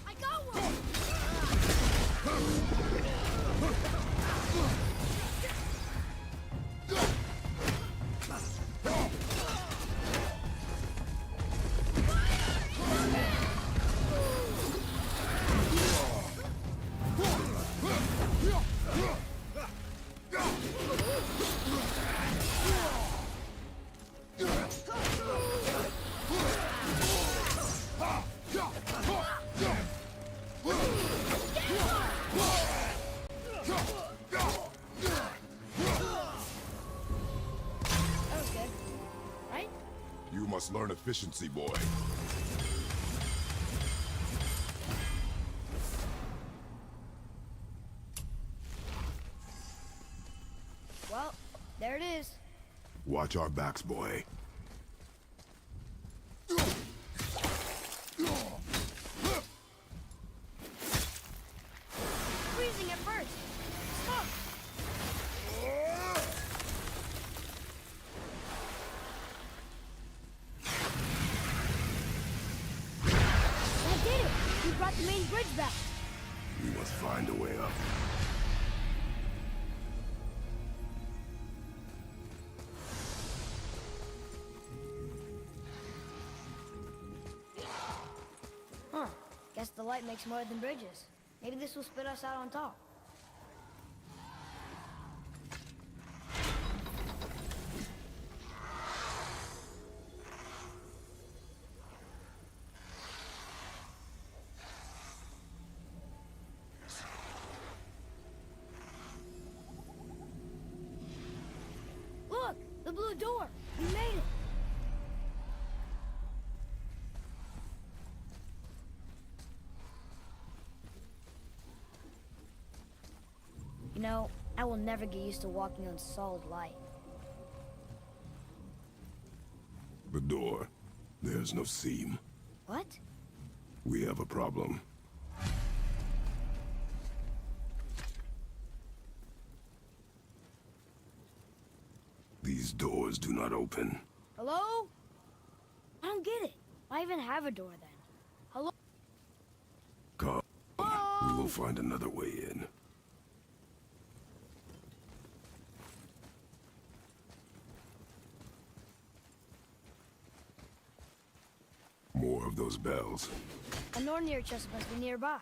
I got one! That was good. Right? You must learn efficiency, boy. Well, there it is. Watch our backs, boy. Freezing at first. Stop! I did it! We brought the main bridge back. We must find a way up. Huh. Guess the light makes more than bridges. Maybe this will spit us out on top. Look! The blue door! We made it! You know, I will never get used to walking on solid light. The door. There's no seam. What? We have a problem. These doors do not open. Hello? I don't get it. Why even have a door then? Hello? Come. We will find another way in. More of those bells. A Nornir chest must be nearby.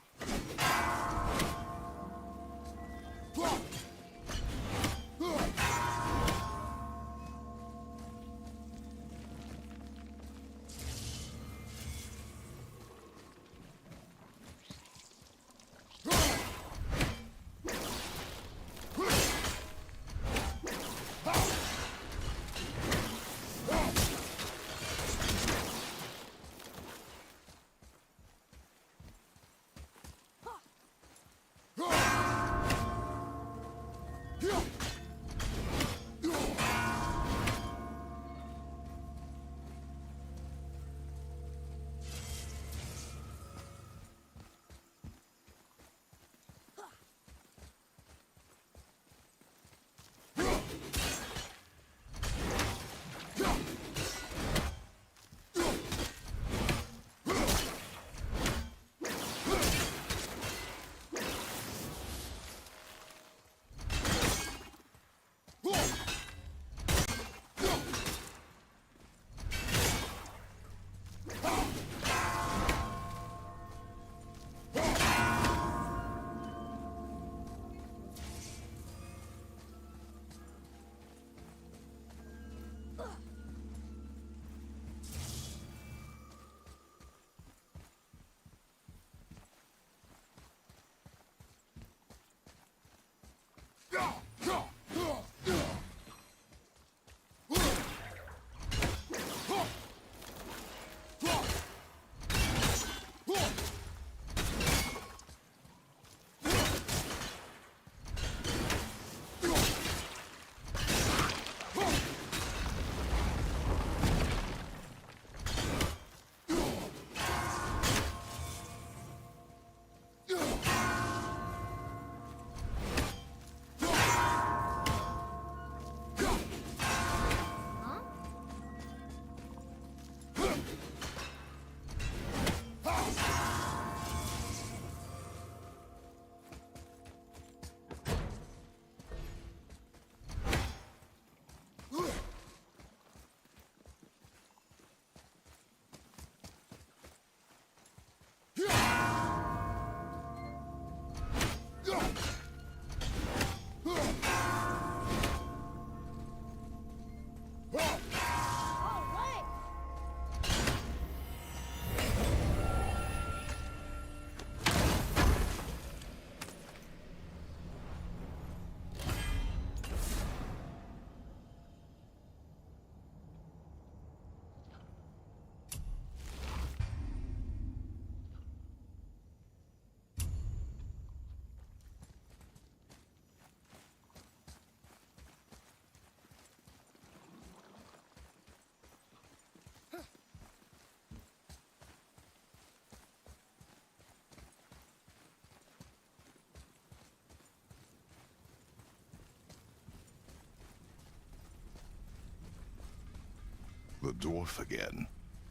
The dwarf again.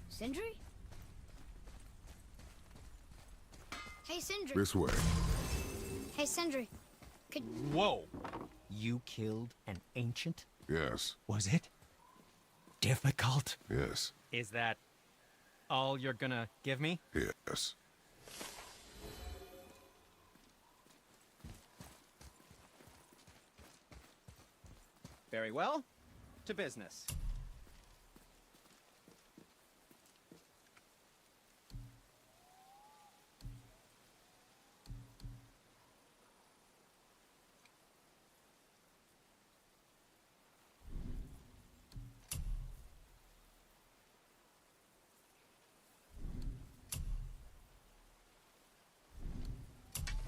Sindri? Hey, Sindri. This way. Hey, Sindri. Could... Whoa! You killed an ancient? Yes. Was it difficult? Yes. Is that all you're gonna give me? Yes. Very well. To business.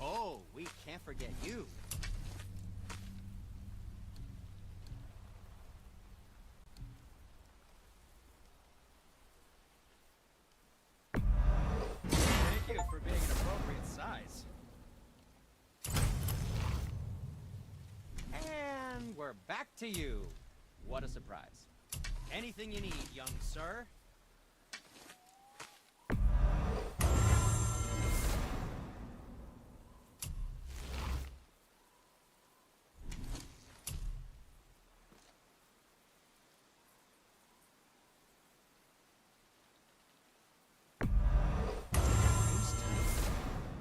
Oh, we can't forget you. Thank you for being an appropriate size. And we're back to you. What a surprise. Anything you need, young sir.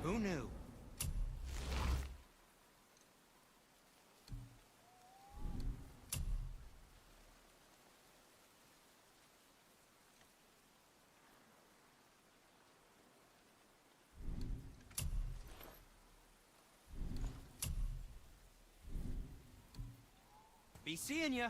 Who knew? Be seeing ya.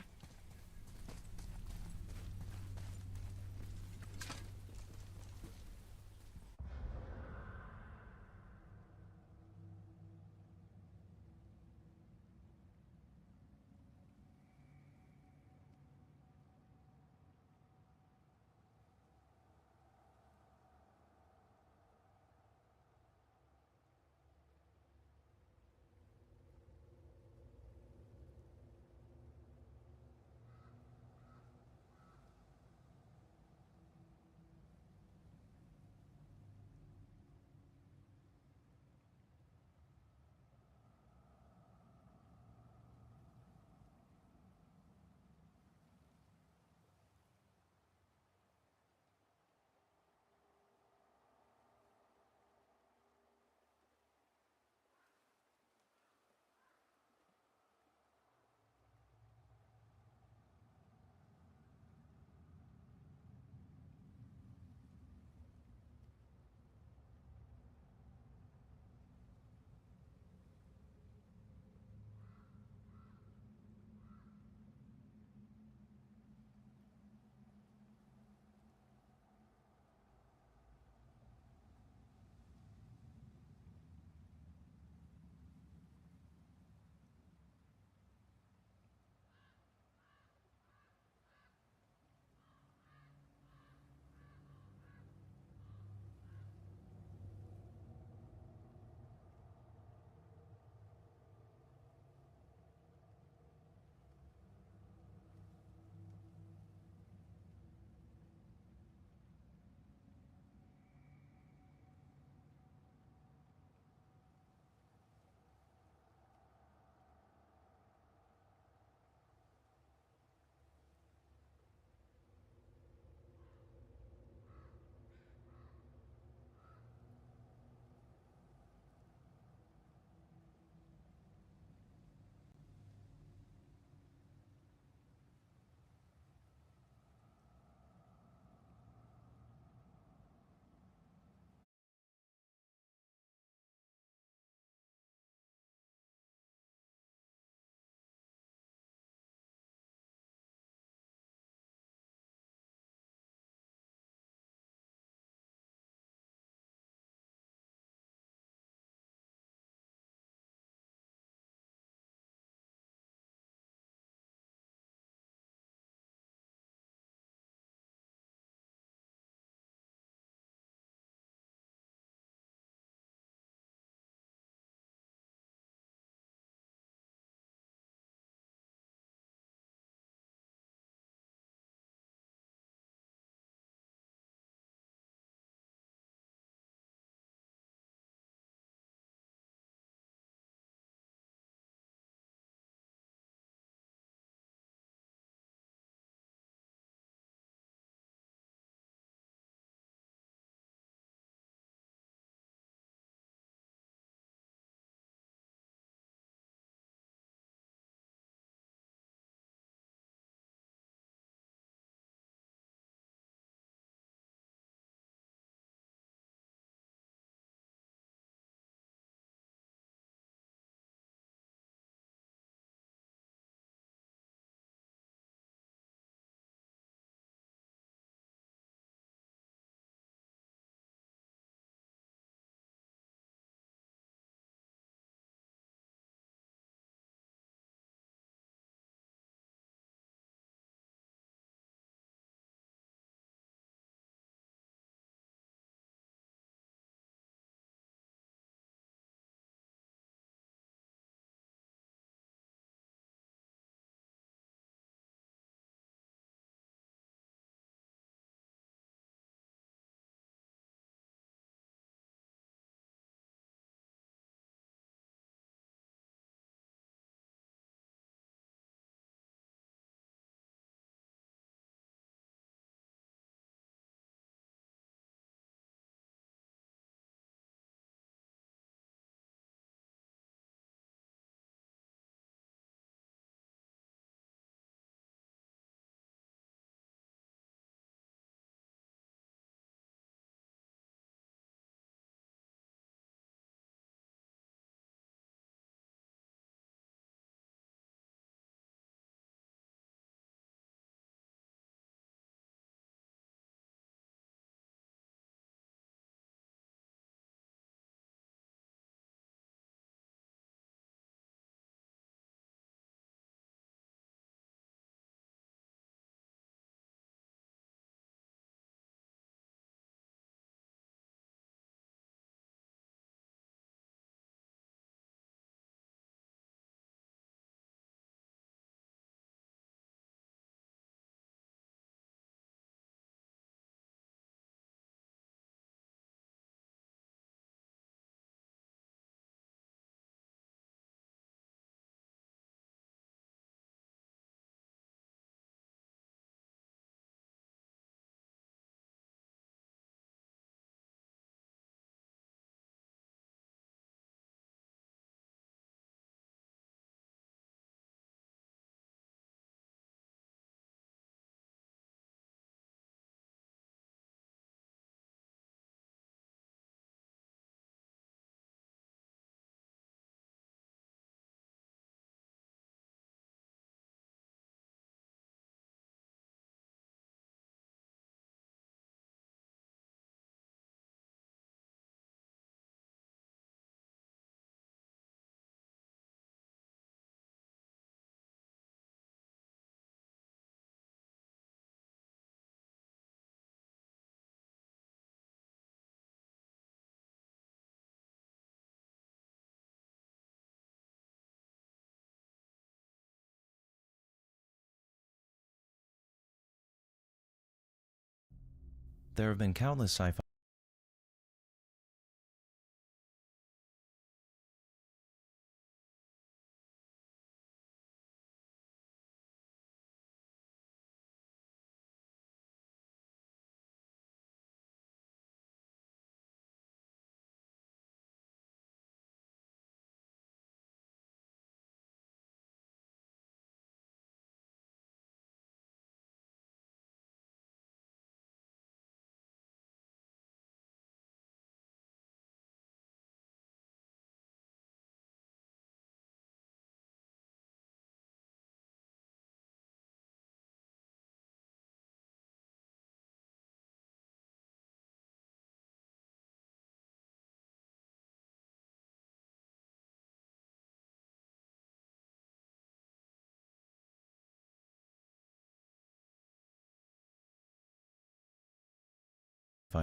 There have been countless sci-fi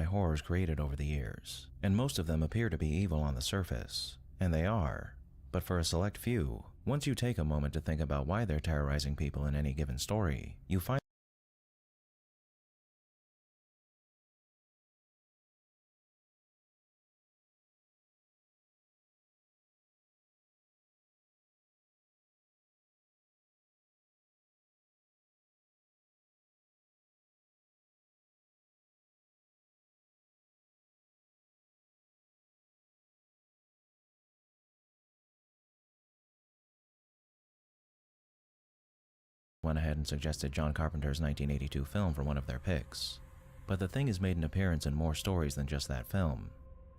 horrors created over the years, and most of them appear to be evil on the surface, and they are. But for a select few, once you take a moment to think about why they're terrorizing people in any given story, you find went ahead and suggested John Carpenter's 1982 film for one of their picks. But The Thing has made an appearance in more stories than just that film.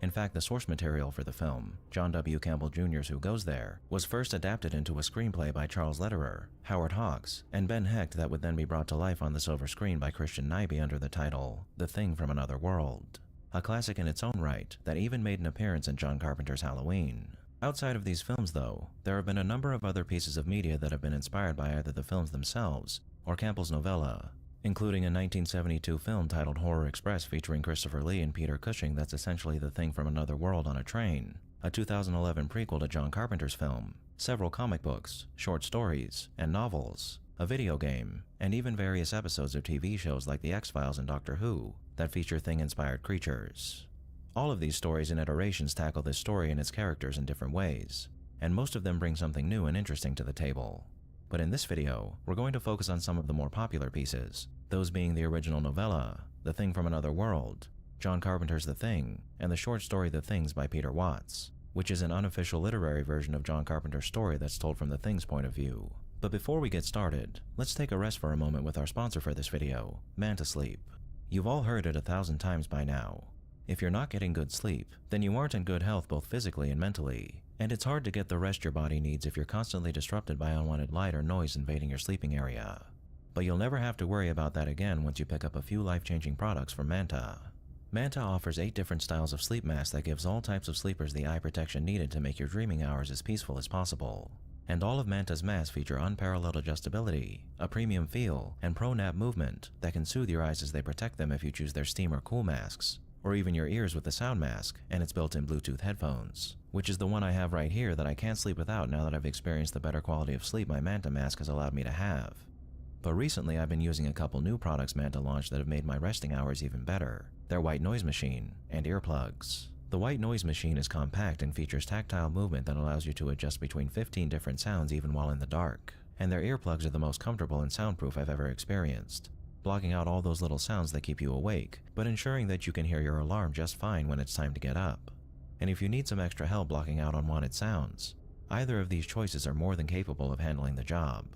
In fact, the source material for the film, John W. Campbell Jr.'s Who Goes There, was first adapted into a screenplay by Charles Lederer, Howard Hawks, and Ben Hecht that would then be brought to life on the silver screen by Christian Nyby under the title The Thing from Another World. A classic in its own right that even made an appearance in John Carpenter's Halloween. Outside of these films, though, there have been a number of other pieces of media that have been inspired by either the films themselves or Campbell's novella, including a 1972 film titled Horror Express featuring Christopher Lee and Peter Cushing that's essentially The Thing from Another World on a train, a 2011 prequel to John Carpenter's film, several comic books, short stories, and novels, a video game, and even various episodes of TV shows like The X-Files and Doctor Who that feature Thing-inspired creatures. All of these stories and iterations tackle this story and its characters in different ways, and most of them bring something new and interesting to the table. But in this video, we're going to focus on some of the more popular pieces, those being the original novella, The Thing from Another World, John Carpenter's The Thing, and the short story The Things by Peter Watts, which is an unofficial literary version of John Carpenter's story that's told from the Thing's point of view. But before we get started, let's take a rest for a moment with our sponsor for this video, Manta Sleep. You've all heard it 1,000 times by now. If you're not getting good sleep, then you aren't in good health both physically and mentally, and it's hard to get the rest your body needs if you're constantly disrupted by unwanted light or noise invading your sleeping area. But you'll never have to worry about that again once you pick up a few life-changing products from Manta. Manta offers 8 different styles of sleep masks that gives all types of sleepers the eye protection needed to make your dreaming hours as peaceful as possible. And all of Manta's masks feature unparalleled adjustability, a premium feel, and pro-nap movement that can soothe your eyes as they protect them if you choose their steam or cool masks, or even your ears with the sound mask and its built-in Bluetooth headphones, which is the one I have right here that I can't sleep without now that I've experienced the better quality of sleep my Manta mask has allowed me to have. But recently I've been using a couple new products Manta launched that have made my resting hours even better, their white noise machine and earplugs. The white noise machine is compact and features tactile movement that allows you to adjust between 15 different sounds even while in the dark, and their earplugs are the most comfortable and soundproof I've ever experienced, blocking out all those little sounds that keep you awake, but ensuring that you can hear your alarm just fine when it's time to get up. And if you need some extra help blocking out unwanted sounds, either of these choices are more than capable of handling the job.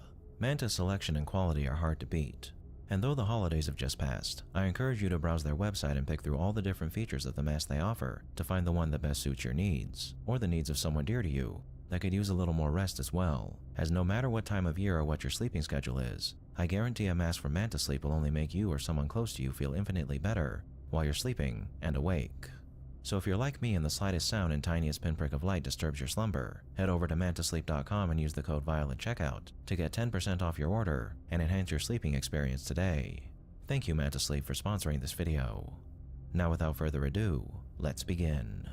Manta's selection and quality are hard to beat, and though the holidays have just passed, I encourage you to browse their website and pick through all the different features of the mask they offer to find the one that best suits your needs, or the needs of someone dear to you that could use a little more rest as well, as no matter what time of year or what your sleeping schedule is, I guarantee a mask from Manta Sleep will only make you or someone close to you feel infinitely better while you're sleeping and awake. So if you're like me and the slightest sound and tiniest pinprick of light disturbs your slumber, head over to mantasleep.com and use the code VIOLET at checkout to get 10% off your order and enhance your sleeping experience today. Thank you Manta Sleep for sponsoring this video. Now without further ado, let's begin.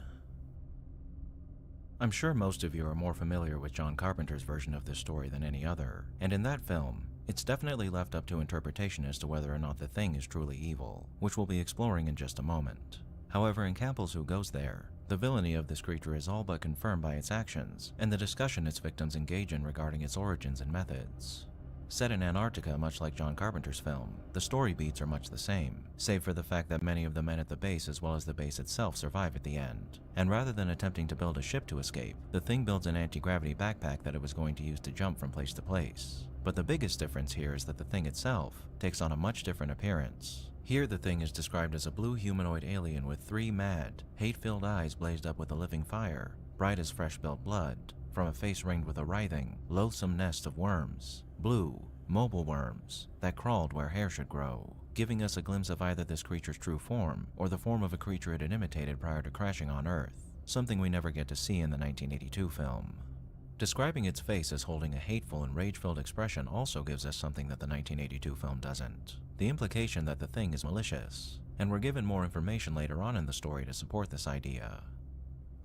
I'm sure most of you are more familiar with John Carpenter's version of this story than any other, and in that film, It's definitely left up to interpretation as to whether or not the thing is truly evil, which we'll be exploring in just a moment. However, in Campbell's Who Goes There, the villainy of this creature is all but confirmed by its actions and the discussion its victims engage in regarding its origins and methods. Set in Antarctica, much like John Carpenter's film, the story beats are much the same, save for the fact that many of the men at the base as well as the base itself survive at the end. And rather than attempting to build a ship to escape, the thing builds an anti-gravity backpack that it was going to use to jump from place to place. But the biggest difference here is that the thing itself takes on a much different appearance. Here the thing is described as a blue humanoid alien with 3 mad, hate-filled eyes blazed up with a living fire, bright as fresh-built blood, from a face ringed with a writhing, loathsome nest of worms, blue, mobile worms, that crawled where hair should grow, giving us a glimpse of either this creature's true form or the form of a creature it had imitated prior to crashing on Earth, something we never get to see in the 1982 film. Describing its face as holding a hateful and rage-filled expression also gives us something that the 1982 film doesn't. The implication that the thing is malicious, and we're given more information later on in the story to support this idea.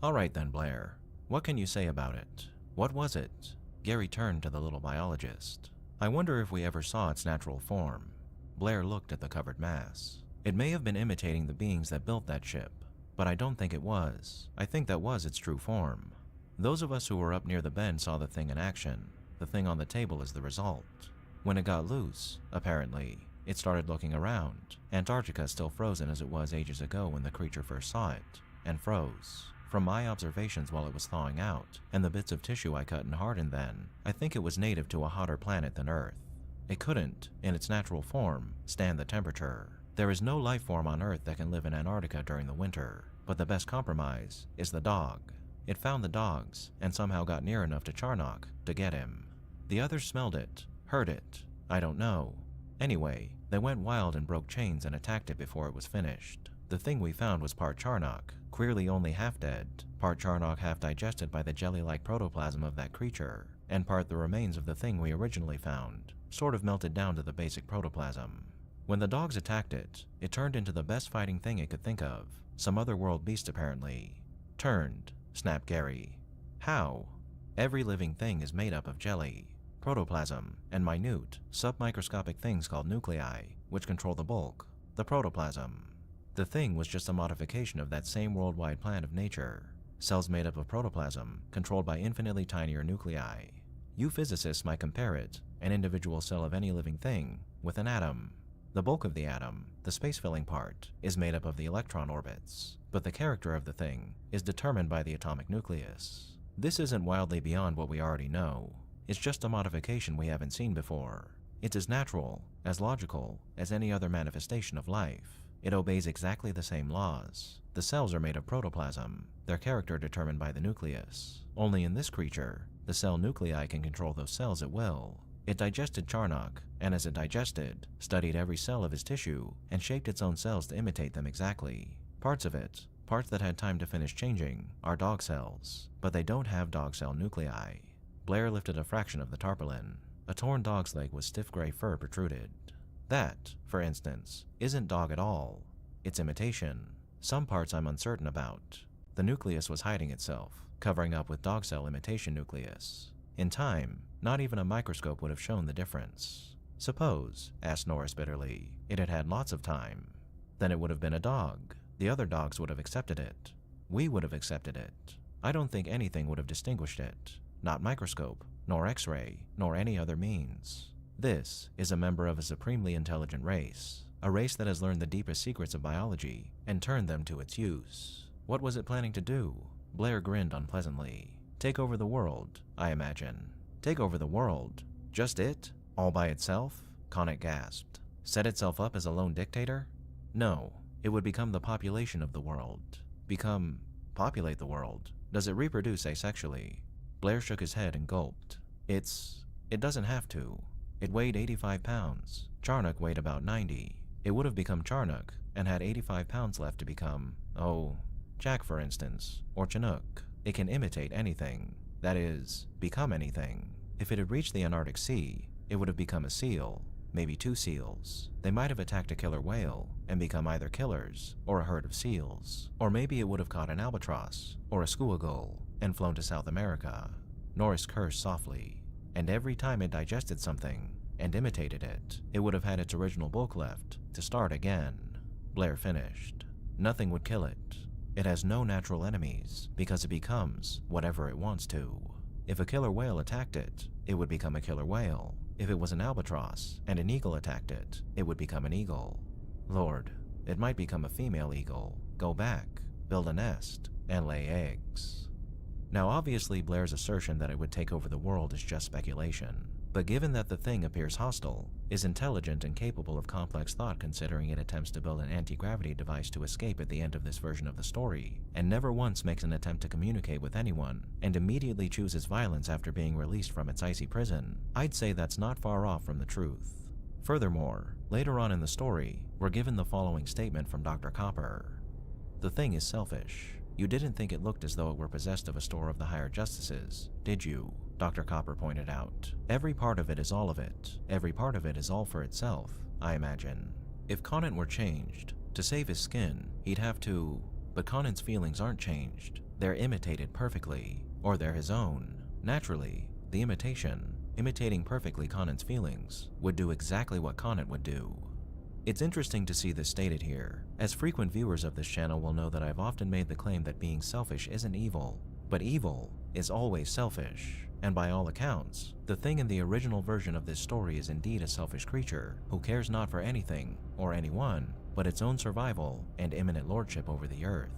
Alright then, Blair. What can you say about it? What was it? Gary turned to the little biologist. I wonder if we ever saw its natural form. Blair looked at the covered mass. It may have been imitating the beings that built that ship, but I don't think it was. I think that was its true form. Those of us who were up near the bend saw the thing in action. The thing on the table is the result. When it got loose, apparently, it started looking around. Antarctica is still frozen as it was ages ago when the creature first saw it, and froze. From my observations while it was thawing out, and the bits of tissue I cut and hardened then, I think it was native to a hotter planet than Earth. It couldn't, in its natural form, stand the temperature. There is no life form on Earth that can live in Antarctica during the winter, but the best compromise is the dog. It found the dogs, and somehow got near enough to Charnock to get him. The others smelled it, heard it, I don't know. Anyway, they went wild and broke chains and attacked it before it was finished. The thing we found was part Charnock, queerly only half dead, part Charnock half digested by the jelly-like protoplasm of that creature, and part the remains of the thing we originally found, sort of melted down to the basic protoplasm. When the dogs attacked it, it turned into the best fighting thing it could think of, some otherworld beast apparently. Turned, snapped Gary. How? Every living thing is made up of jelly, protoplasm, and minute, submicroscopic things called nuclei, which control the bulk, the protoplasm. The thing was just a modification of that same worldwide plan of nature. Cells made up of protoplasm, controlled by infinitely tinier nuclei. You physicists might compare it, an individual cell of any living thing, with an atom. The bulk of the atom, the space-filling part, is made up of the electron orbits, but the character of the thing is determined by the atomic nucleus. This isn't wildly beyond what we already know. It's just a modification we haven't seen before. It's as natural, as logical, as any other manifestation of life. It obeys exactly the same laws. The cells are made of protoplasm, their character determined by the nucleus. Only in this creature, the cell nuclei can control those cells at will. It digested Charnock, and as it digested, studied every cell of his tissue, and shaped its own cells to imitate them exactly. Parts of it, parts that had time to finish changing, are dog cells, but they don't have dog cell nuclei. Blair lifted a fraction of the tarpaulin. A torn dog's leg with stiff gray fur protruded. That, for instance, isn't dog at all. It's imitation. Some parts I'm uncertain about. The nucleus was hiding itself, covering up with dog cell imitation nucleus. In time, not even a microscope would have shown the difference. Suppose, asked Norris bitterly, it had had lots of time. Then it would have been a dog. The other dogs would have accepted it. We would have accepted it. I don't think anything would have distinguished it. Not microscope, nor X-ray, nor any other means. This is a member of a supremely intelligent race, a race that has learned the deepest secrets of biology and turned them to its use. What was it planning to do? Blair grinned unpleasantly. Take over the world, I imagine. Take over the world? Just it? All by itself? Connick gasped. Set itself up as a lone dictator? No, it would become the population of the world. Populate the world. Does it reproduce asexually? Blair shook his head and gulped. It doesn't have to. It weighed 85 pounds. Charnock weighed about 90. It would have become Charnock and had 85 pounds left to become, Jack for instance, or Chinook. It can imitate anything. That is, become anything. If it had reached the Antarctic Sea, it would have become a seal, maybe 2 seals. They might have attacked a killer whale and become either killers or a herd of seals. Or maybe it would have caught an albatross or a skua gull and flown to South America. Norris cursed softly. And every time it digested something, and imitated it, it would have had its original bulk left to start again. Blair finished. Nothing would kill it. It has no natural enemies because it becomes whatever it wants to. If a killer whale attacked it, it would become a killer whale. If it was an albatross and an eagle attacked it, it would become an eagle. Lord, it might become a female eagle, go back, build a nest, and lay eggs. Now obviously Blair's assertion that it would take over the world is just speculation, but given that the thing appears hostile, is intelligent and capable of complex thought considering it attempts to build an anti-gravity device to escape at the end of this version of the story, and never once makes an attempt to communicate with anyone, and immediately chooses violence after being released from its icy prison, I'd say that's not far off from the truth. Furthermore, later on in the story, we're given the following statement from Dr. Copper. The thing is selfish. You didn't think it looked as though it were possessed of a store of the higher justices, did you? Dr. Copper pointed out. Every part of it is all of it. Every part of it is all for itself, I imagine. If Conant were changed, to save his skin, he'd have to... But Conant's feelings aren't changed. They're imitated perfectly. Or they're his own. Naturally, the imitation, imitating perfectly Conant's feelings, would do exactly what Conant would do. It's interesting to see this stated here, as frequent viewers of this channel will know that I've often made the claim that being selfish isn't evil, but evil is always selfish. And by all accounts, the thing in the original version of this story is indeed a selfish creature who cares not for anything or anyone but its own survival and imminent lordship over the earth.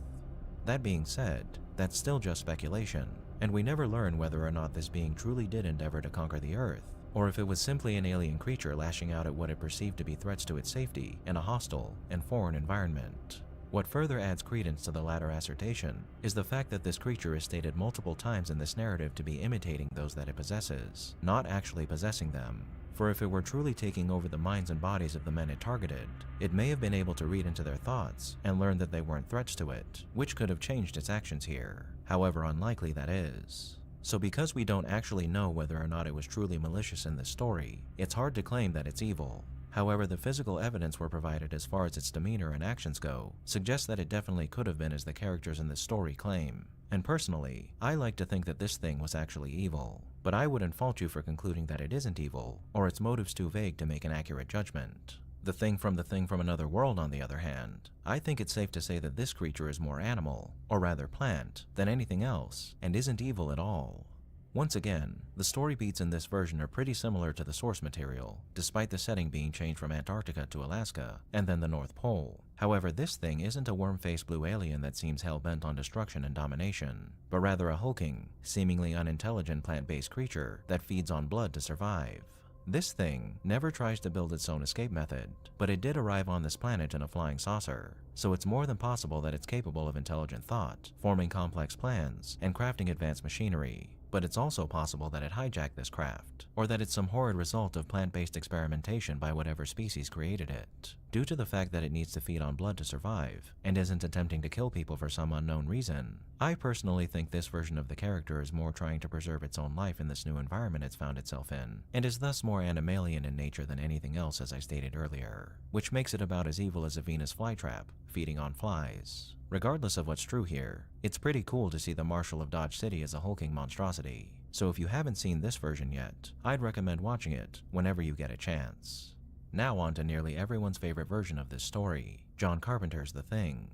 That being said, that's still just speculation, and we never learn whether or not this being truly did endeavor to conquer the earth, or if it was simply an alien creature lashing out at what it perceived to be threats to its safety in a hostile and foreign environment. What further adds credence to the latter assertion is the fact that this creature is stated multiple times in this narrative to be imitating those that it possesses, not actually possessing them. For if it were truly taking over the minds and bodies of the men it targeted, it may have been able to read into their thoughts and learn that they weren't threats to it, which could have changed its actions here, however unlikely that is. So because we don't actually know whether or not it was truly malicious in this story, it's hard to claim that it's evil. However, the physical evidence we're provided as far as its demeanor and actions go suggests that it definitely could have been as the characters in this story claim. And personally, I like to think that this thing was actually evil, but I wouldn't fault you for concluding that it isn't evil, or its motives too vague to make an accurate judgment. The thing from another world, on the other hand, I think it's safe to say that this creature is more animal, or rather plant, than anything else, and isn't evil at all. Once again, the story beats in this version are pretty similar to the source material, despite the setting being changed from Antarctica to Alaska, and then the North Pole. However, this thing isn't a worm-faced blue alien that seems hell-bent on destruction and domination, but rather a hulking, seemingly unintelligent plant-based creature that feeds on blood to survive. This thing never tries to build its own escape method, but it did arrive on this planet in a flying saucer, so it's more than possible that it's capable of intelligent thought, forming complex plans, and crafting advanced machinery. But it's also possible that it hijacked this craft, or that it's some horrid result of plant-based experimentation by whatever species created it. Due to the fact that it needs to feed on blood to survive, and isn't attempting to kill people for some unknown reason, I personally think this version of the character is more trying to preserve its own life in this new environment it's found itself in, and is thus more animalian in nature than anything else, as I stated earlier, which makes it about as evil as a Venus flytrap, feeding on flies. Regardless of what's true here, it's pretty cool to see the Marshal of Dodge City as a hulking monstrosity, so if you haven't seen this version yet, I'd recommend watching it whenever you get a chance. Now on to nearly everyone's favorite version of this story, John Carpenter's The Thing.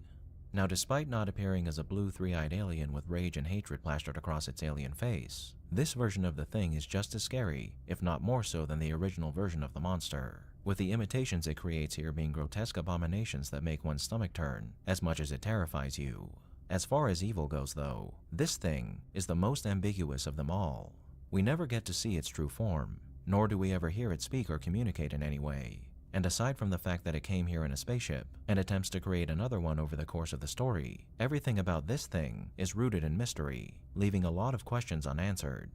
Now despite not appearing as a blue three-eyed alien with rage and hatred plastered across its alien face, this version of The Thing is just as scary, if not more so than the original version of the monster, with the imitations it creates here being grotesque abominations that make one's stomach turn as much as it terrifies you. As far as evil goes though, this thing is the most ambiguous of them all. We never get to see its true form, nor do we ever hear it speak or communicate in any way. And aside from the fact that it came here in a spaceship and attempts to create another one over the course of the story, everything about this thing is rooted in mystery, leaving a lot of questions unanswered.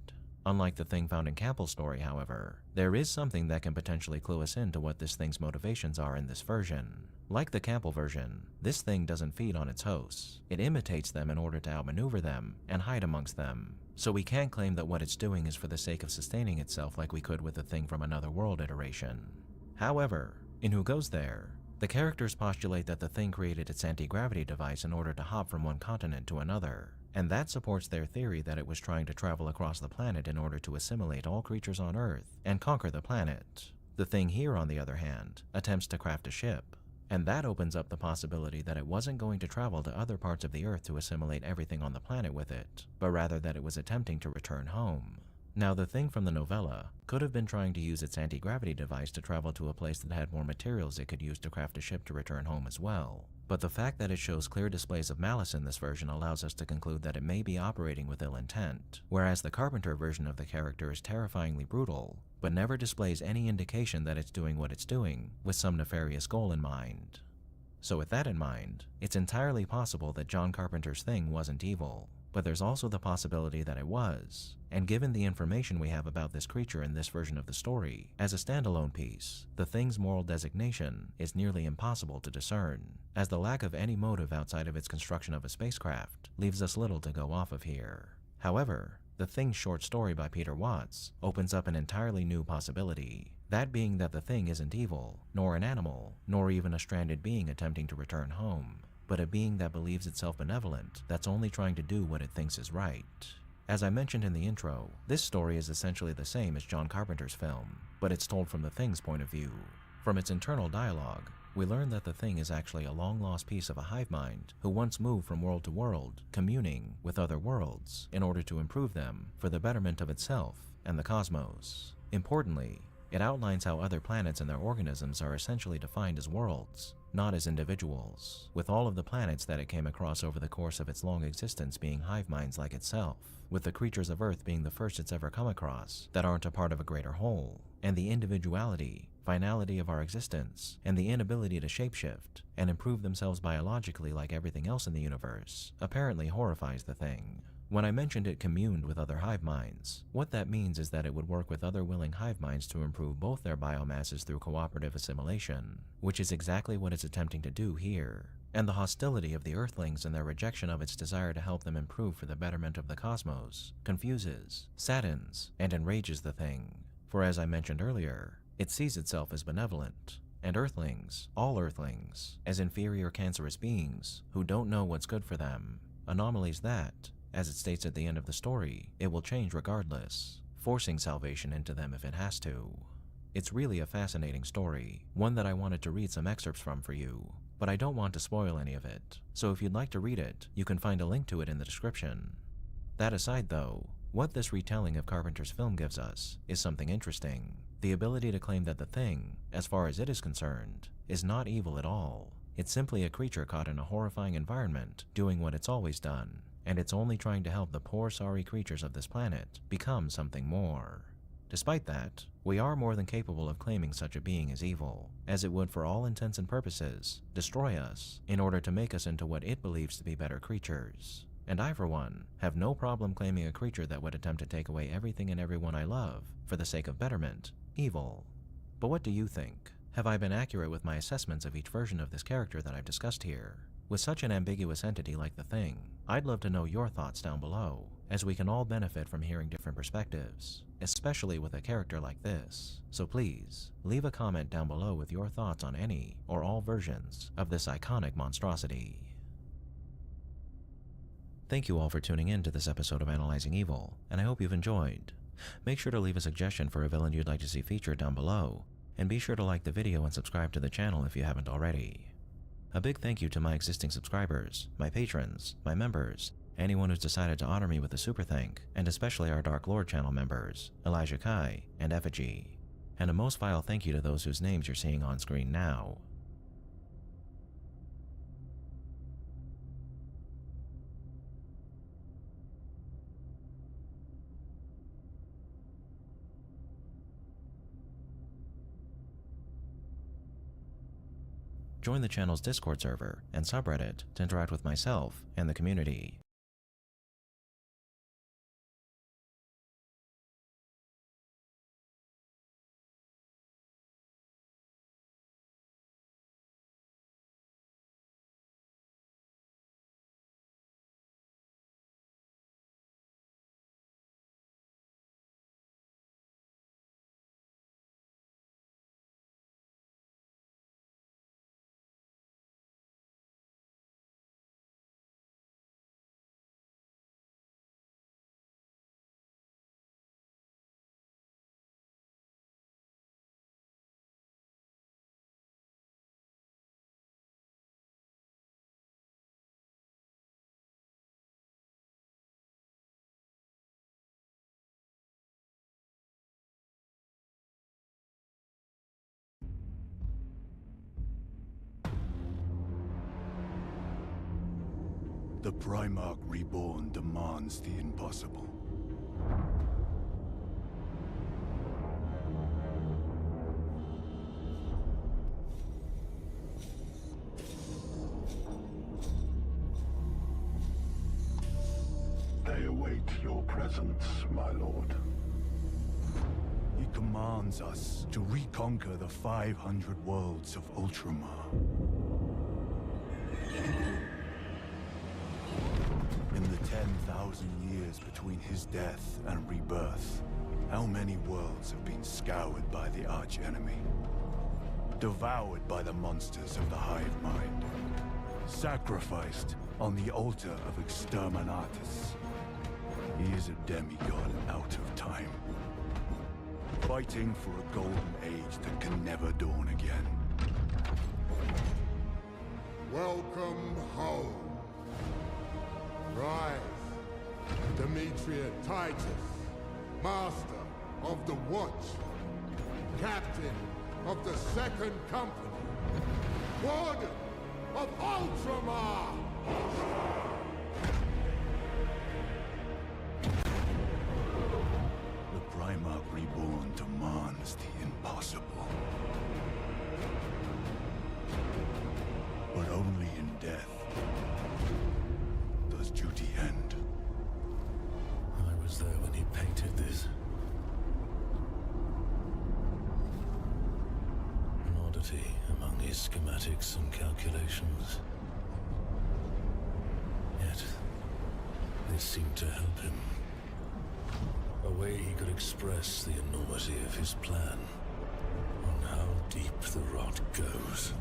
Unlike the thing found in Campbell's story, however, there is something that can potentially clue us into what this thing's motivations are in this version. Like the Campbell version, this thing doesn't feed on its hosts. It imitates them in order to outmaneuver them and hide amongst them. So we can't claim that what it's doing is for the sake of sustaining itself like we could with the thing from another world iteration. However, in Who Goes There, the characters postulate that the thing created its anti-gravity device in order to hop from one continent to another, and that supports their theory that it was trying to travel across the planet in order to assimilate all creatures on Earth and conquer the planet. The Thing here, on the other hand, attempts to craft a ship, and that opens up the possibility that it wasn't going to travel to other parts of the Earth to assimilate everything on the planet with it, but rather that it was attempting to return home. Now, the Thing from the novella could have been trying to use its anti-gravity device to travel to a place that had more materials it could use to craft a ship to return home as well. But the fact that it shows clear displays of malice in this version allows us to conclude that it may be operating with ill intent, whereas the Carpenter version of the character is terrifyingly brutal, but never displays any indication that it's doing what it's doing with some nefarious goal in mind. So with that in mind, it's entirely possible that John Carpenter's Thing wasn't evil, but there's also the possibility that it was, and given the information we have about this creature in this version of the story, as a standalone piece, the Thing's moral designation is nearly impossible to discern, as the lack of any motive outside of its construction of a spacecraft leaves us little to go off of here. However, the Thing's short story by Peter Watts opens up an entirely new possibility, that being that the Thing isn't evil, nor an animal, nor even a stranded being attempting to return home, but a being that believes itself benevolent, that's only trying to do what it thinks is right. As I mentioned in the intro, this story is essentially the same as John Carpenter's film, but it's told from the Thing's point of view. From its internal dialogue, we learn that the Thing is actually a long-lost piece of a hive mind who once moved from world to world, communing with other worlds in order to improve them for the betterment of itself and the cosmos. Importantly, it outlines how other planets and their organisms are essentially defined as worlds, not as individuals, with all of the planets that it came across over the course of its long existence being hive minds like itself, with the creatures of Earth being the first it's ever come across that aren't a part of a greater whole, and the individuality, finality of our existence, and the inability to shapeshift and improve themselves biologically like everything else in the universe apparently horrifies the Thing. When I mentioned it communed with other hive minds, what that means is that it would work with other willing hive minds to improve both their biomasses through cooperative assimilation, which is exactly what it's attempting to do here. And the hostility of the Earthlings and their rejection of its desire to help them improve for the betterment of the cosmos confuses, saddens, and enrages the Thing. For as I mentioned earlier, it sees itself as benevolent, and Earthlings, all Earthlings, as inferior cancerous beings who don't know what's good for them, anomalies that, as it states at the end of the story, it will change regardless, forcing salvation into them if it has to. It's really a fascinating story, one that I wanted to read some excerpts from for you, but I don't want to spoil any of it, so if you'd like to read it, you can find a link to it in the description. That aside though, what this retelling of Carpenter's film gives us is something interesting, the ability to claim that the Thing, as far as it is concerned, is not evil at all. It's simply a creature caught in a horrifying environment, doing what it's always done, and it's only trying to help the poor sorry creatures of this planet become something more. Despite that, we are more than capable of claiming such a being as evil, as it would for all intents and purposes destroy us in order to make us into what it believes to be better creatures. And I, for one, have no problem claiming a creature that would attempt to take away everything and everyone I love for the sake of betterment, evil. But what do you think? Have I been accurate with my assessments of each version of this character that I've discussed here? With such an ambiguous entity like the Thing, I'd love to know your thoughts down below, as we can all benefit from hearing different perspectives, especially with a character like this. So please, leave a comment down below with your thoughts on any or all versions of this iconic monstrosity. Thank you all for tuning in to this episode of Analyzing Evil, and I hope you've enjoyed. Make sure to leave a suggestion for a villain you'd like to see featured down below, and be sure to like the video and subscribe to the channel if you haven't already. A big thank you to my existing subscribers, my patrons, my members, anyone who's decided to honor me with a super thank, and especially our Dark Lord channel members, Elijah Kai and Effigy. And a most vile thank you to those whose names you're seeing on screen now. Join the channel's Discord server and subreddit to interact with myself and the community. The Primarch Reborn demands the impossible. They await your presence, my lord. He commands us to reconquer the 500 worlds of Ultramar. In the 10,000 years between his death and rebirth, how many worlds have been scoured by the archenemy? Devoured by the monsters of the Hive Mind? Sacrificed on the altar of Exterminatus? He is a demigod out of time. Fighting for a golden age that can never dawn again. Welcome home. Rise, Demetria Titus, Master of the Watch, Captain of the Second Company, Warden of Ultramar! The Primarch Reborn demands the impossible. But only in death does duty end. I was there when he painted this. An oddity among his schematics and calculations. Yet, this seemed to help him. A way he could express the enormity of his plan, on how deep the rot goes.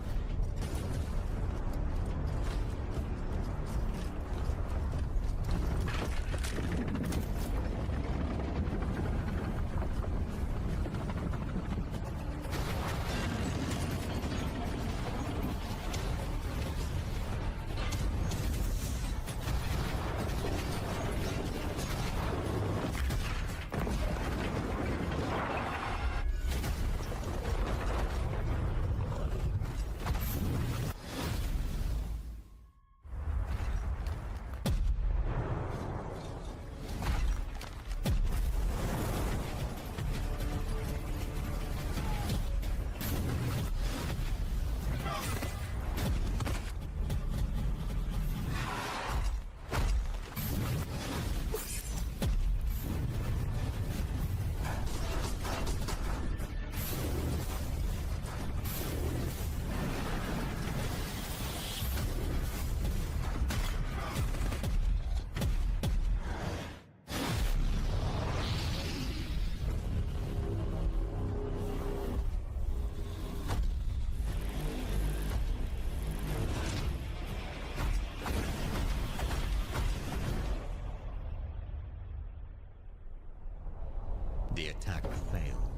The attack failed.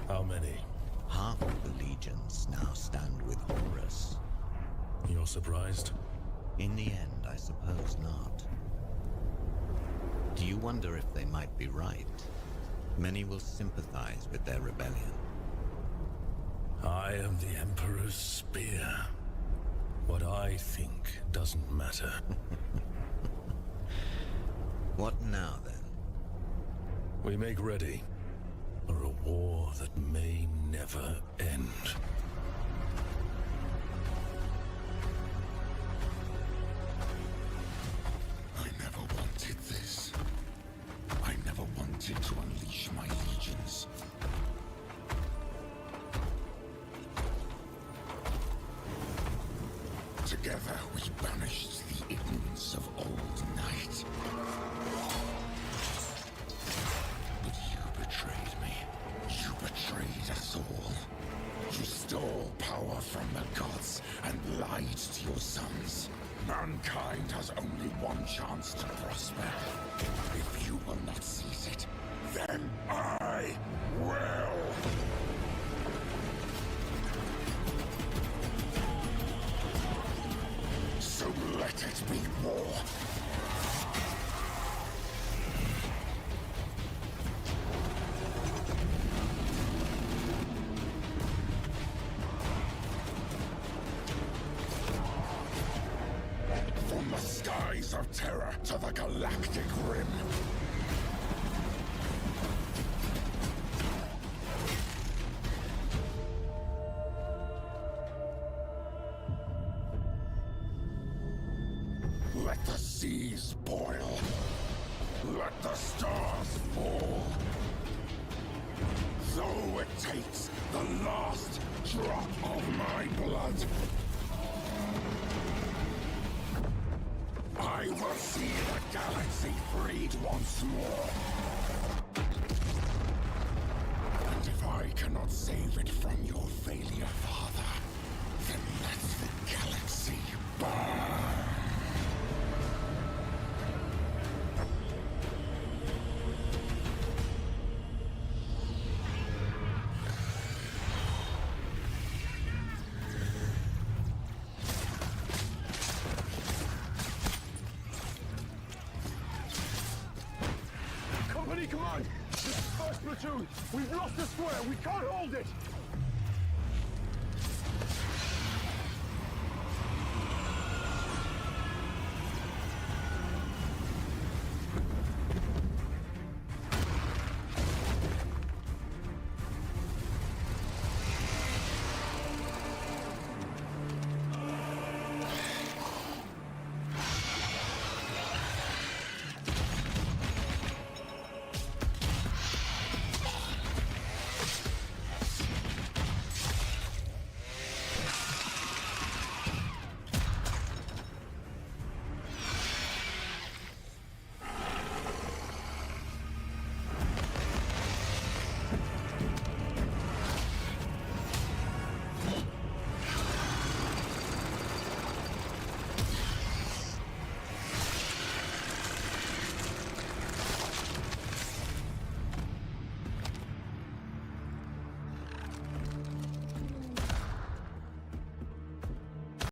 How many? Half of the legions now stand with Horus. You're surprised? In the end, I suppose not. Do you wonder if they might be right? Many will sympathize with their rebellion. I am the Emperor's spear. What I think doesn't matter. What now, then? We make ready for a war that may never end. I never wanted this. I never wanted to unleash my legions. Together we banished the ignorance of old night. But you betrayed me. You betrayed us all. You stole power from the gods and lied to your sons. Mankind has only one chance to prosper. If you will not seize it, then I will! So let it be war. For voice of terror to the galactic rim. Let the seas boil. Let the stars fall. Though it takes the last drop of my blood, I will see the galaxy freed once more. And if I cannot save it from your failure, Father, then let the galaxy burn. Company command! This is first platoon! We've lost the square! We can't hold it!